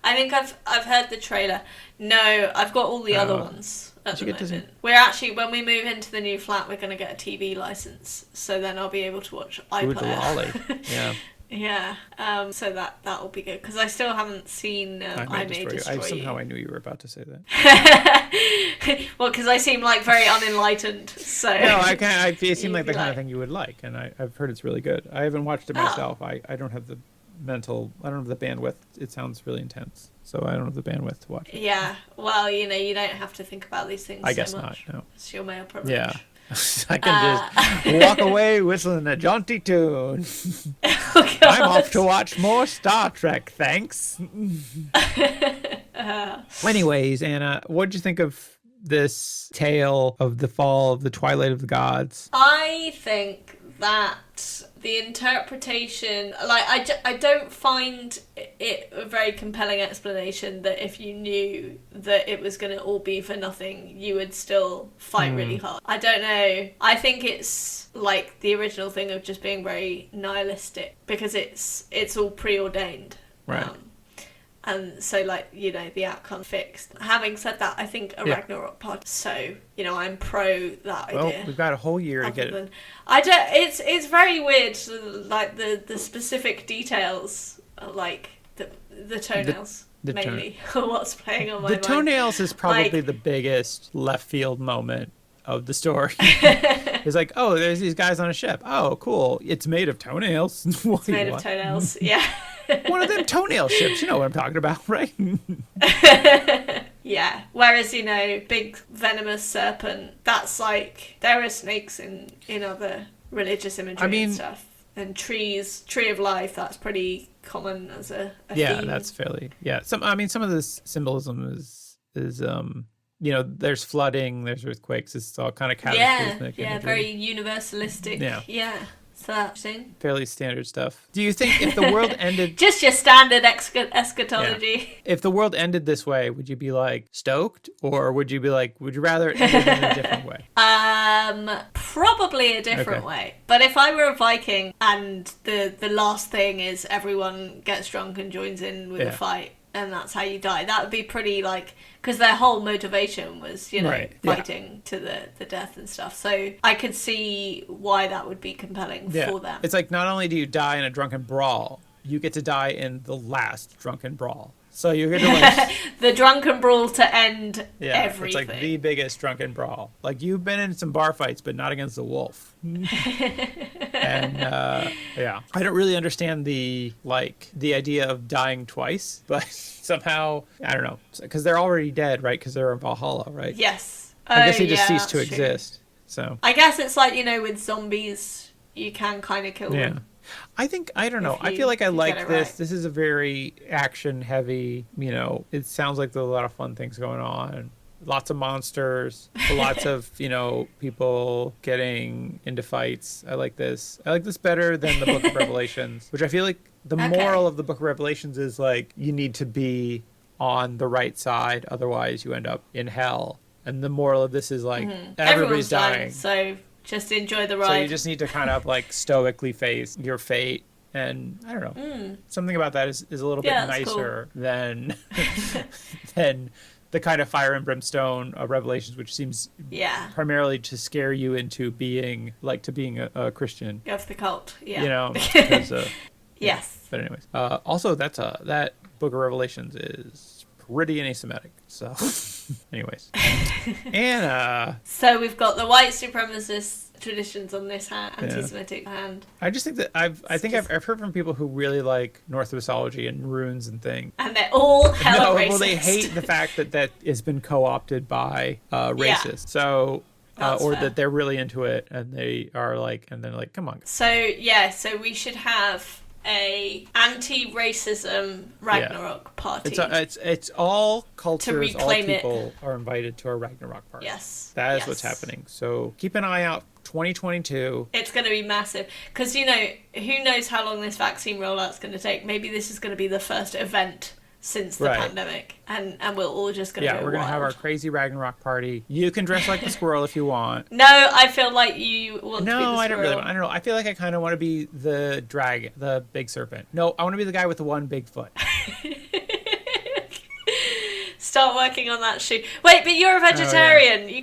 I think I've heard the trailer. No, I've got all the other ones at the moment. Disney? We're actually, when we move into the new flat, we're going to get a TV license, so then I'll be able to watch iPlayer. Ooh, the lolly. Yeah. Yeah. So that will be good because I still haven't seen I May Destroy You. Somehow I knew you were about to say that. Well, because I seem like very unenlightened. So no, it seemed like the kind of thing you would like, and I've heard it's really good. I haven't watched it myself. I don't have the bandwidth. It sounds really intense, so I don't have the bandwidth to watch it. Yeah, well, you don't have to think about these things. I guess so much. not. No, it's your male privilege. Yeah, I can just walk away whistling a jaunty tune. Oh, I'm off to watch more Star Trek. Thanks. Anyways, Anna, what did you think of this tale of the fall of the Twilight of the Gods? I think that the interpretation, I don't find it a very compelling explanation that if you knew that it was going to all be for nothing, you would still fight really hard. I don't know. I think it's like the original thing of just being very nihilistic because it's all preordained. Right. And so, the outcome fixed. Having said that, I think a Ragnarok part. So, I'm pro that idea. Well, we've got a whole year to get it. It's very weird, like the specific details, like the toenails mainly. What's playing on my mind. The toenails is probably the biggest left field moment of the story. It's like, oh, there's these guys on a ship. Oh, cool. It's made of toenails. It's made of toenails. Yeah. One of them toenail ships, you know what I'm talking about, right? Yeah. Whereas, big venomous serpent, that's like, there are snakes in other religious imagery and stuff. And tree of life, that's pretty common as a theme. That's fairly, some of this symbolism is there's flooding, there's earthquakes, it's all kind of cataclysmic. Yeah, very universalistic. Yeah. So that's interesting. Fairly standard stuff. Do you think if the world ended... Just your standard eschatology. Yeah. If the world ended this way, would you be stoked? Or would you be would you rather it ended in a different way? Probably a different way. But if I were a Viking and the last thing is everyone gets drunk and joins in with a fight, and that's how you die, that would be pretty because their whole motivation was fighting to the death and stuff, so I could see why that would be compelling for them. It's not only do you die in a drunken brawl, you get to die in the last drunken brawl. So you get to the drunken brawl to end everything. It's the biggest drunken brawl. You've been in some bar fights, but not against the wolf. And I don't really understand the idea of dying twice, but somehow I don't know, because they're already dead, right? Because they're in Valhalla, right? Yes. I guess they just cease to exist. So I guess it's with zombies, you can kind of kill them. I don't know. I feel like I like this. Right. This is a very action heavy, it sounds like there's a lot of fun things going on. lots of monsters, lots of, people getting into fights. I like this. I like this better than the Book of Revelations, which I feel like the moral of the Book of Revelations is like you need to be on the right side, otherwise you end up in hell. And the moral of this is like everybody's dying, so just enjoy the ride. So you just need to kind of like stoically face your fate. And I don't know, something about that is a little bit nicer than than the kind of fire and brimstone of Revelations, which seems primarily to scare you into being a Christian of the cult. Because, yes. But anyways, also that Book of Revelations is pretty anti-Semitic. So, anyways, Anna. So we've got the white supremacist traditions on this hand, anti-Semitic hand. I just think that I've heard from people who really like Norse mythology and runes and things, and they're all hella racist. Well, they hate the fact that has been co-opted by racists. So. Or fair. That they're really into it and they are like, and they're like, come on. So we should have a anti-racism Ragnarok party. It's all cultures, all people are invited to a Ragnarok party. Yes. That is what's happening. So keep an eye out. 2022. It's going to be massive because, who knows how long this vaccine rollout's going to take. Maybe this is going to be the first event since the pandemic, and we're all just going to go we're going to have our crazy Ragnarok party. You can dress like the squirrel if you want. No, I feel like you want to be the squirrel. No, I don't really want. I don't know. I feel like I kind of want to be the dragon, the big serpent. No, I want to be the guy with the one big foot. Start working on that shoe. Wait, but you're a vegetarian. Oh, yeah.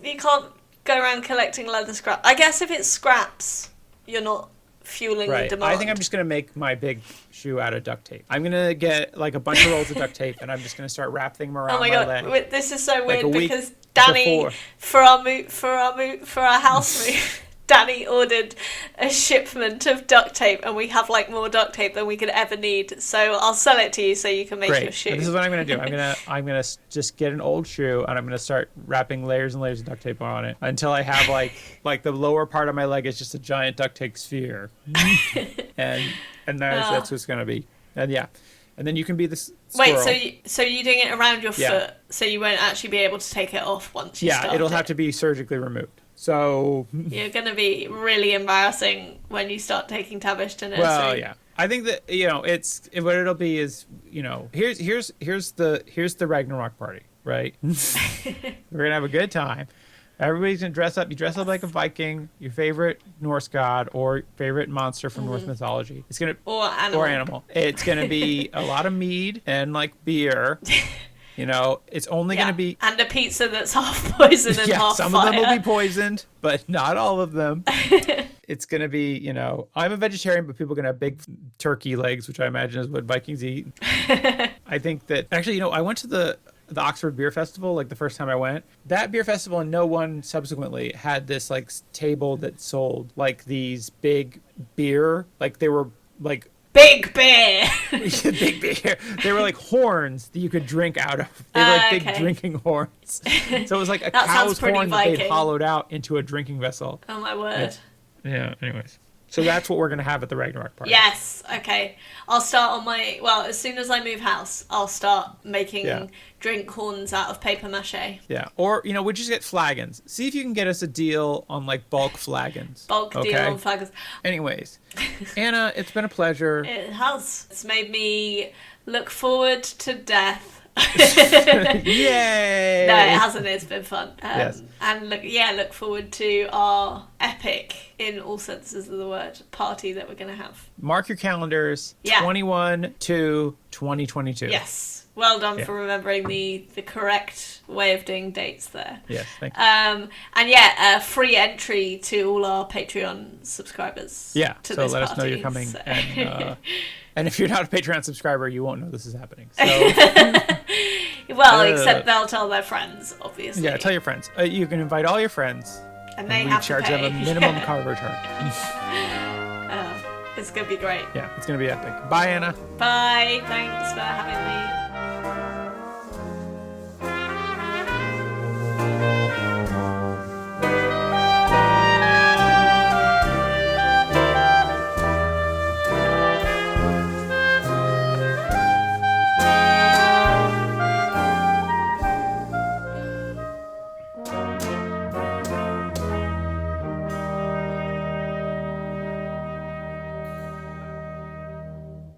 You can't go around collecting leather scraps. I guess if it's scraps, you're not fueling the demand. I think I'm just going to make my big shoe out of duct tape. I'm going to get like a bunch of rolls of duct tape and I'm just going to start wrapping them around my leg. Wait, this is so weird because Danny, for our house move, Danny ordered a shipment of duct tape and we have like more duct tape than we could ever need. So I'll sell it to you so you can make your shoe. And this is what I'm going to do. I'm going to just get an old shoe and I'm going to start wrapping layers and layers of duct tape on it until I have like the lower part of my leg is just a giant duct tape sphere. and that's what it's going to be. And and then you can be this squirrel. Wait, so you're doing it around your foot so you won't actually be able to take it off once you start it'll have to be surgically removed. So you're going to be really embarrassing when you start taking Tavish to nursery. Well, yeah. I think that it's what it'll be is here's the Ragnarok party, right? We're gonna have a good time. Everybody's gonna dress up. You dress up like a Viking, your favorite Norse god or favorite monster from Norse mythology. It's gonna or animal. It's gonna be a lot of mead and like beer. It's only going to be... And a pizza that's half poison and half some fire. of them will be poisoned, but not all of them. It's going to be, I'm a vegetarian, but people are going to have big turkey legs, which I imagine is what Vikings eat. I think that... Actually, I went to the Oxford Beer Festival, like the first time I went. That beer festival and no one subsequently had this like table that sold like these big beer. Like they were like... Big beer. Big beer. They were like horns that you could drink out of. They were like big drinking horns. So it was like a cow's horn that they'd hollowed out into a drinking vessel. Oh my word. Yeah, anyways. So that's what we're going to have at the Ragnarok party. Yes, okay. I'll start as soon as I move house, I'll start making drink horns out of paper mache. Yeah, or, we just get flagons. See if you can get us a deal on, like, bulk flagons. Deal on flagons. Anyways, Anna, it's been a pleasure. It has. It's made me look forward to death. Yay! No, it hasn't. It's been fun. Yes. And look forward to our epic, in all senses of the word, party that we're going to have. Mark your calendars. 21/2/2022. Yes. Well done for remembering the correct way of doing dates there. Yes, thank you. And free entry to all our Patreon subscribers. Yeah, to so this let party, us know you're coming. So. And if you're not a Patreon subscriber, you won't know this is happening. So. Well, except they'll tell their friends, obviously. Yeah, tell your friends. You can invite all your friends. And they have to charge pay. them a minimum cover charge. It's going to be great. Yeah, it's going to be epic. Bye, Anna. Bye. Thanks for having me.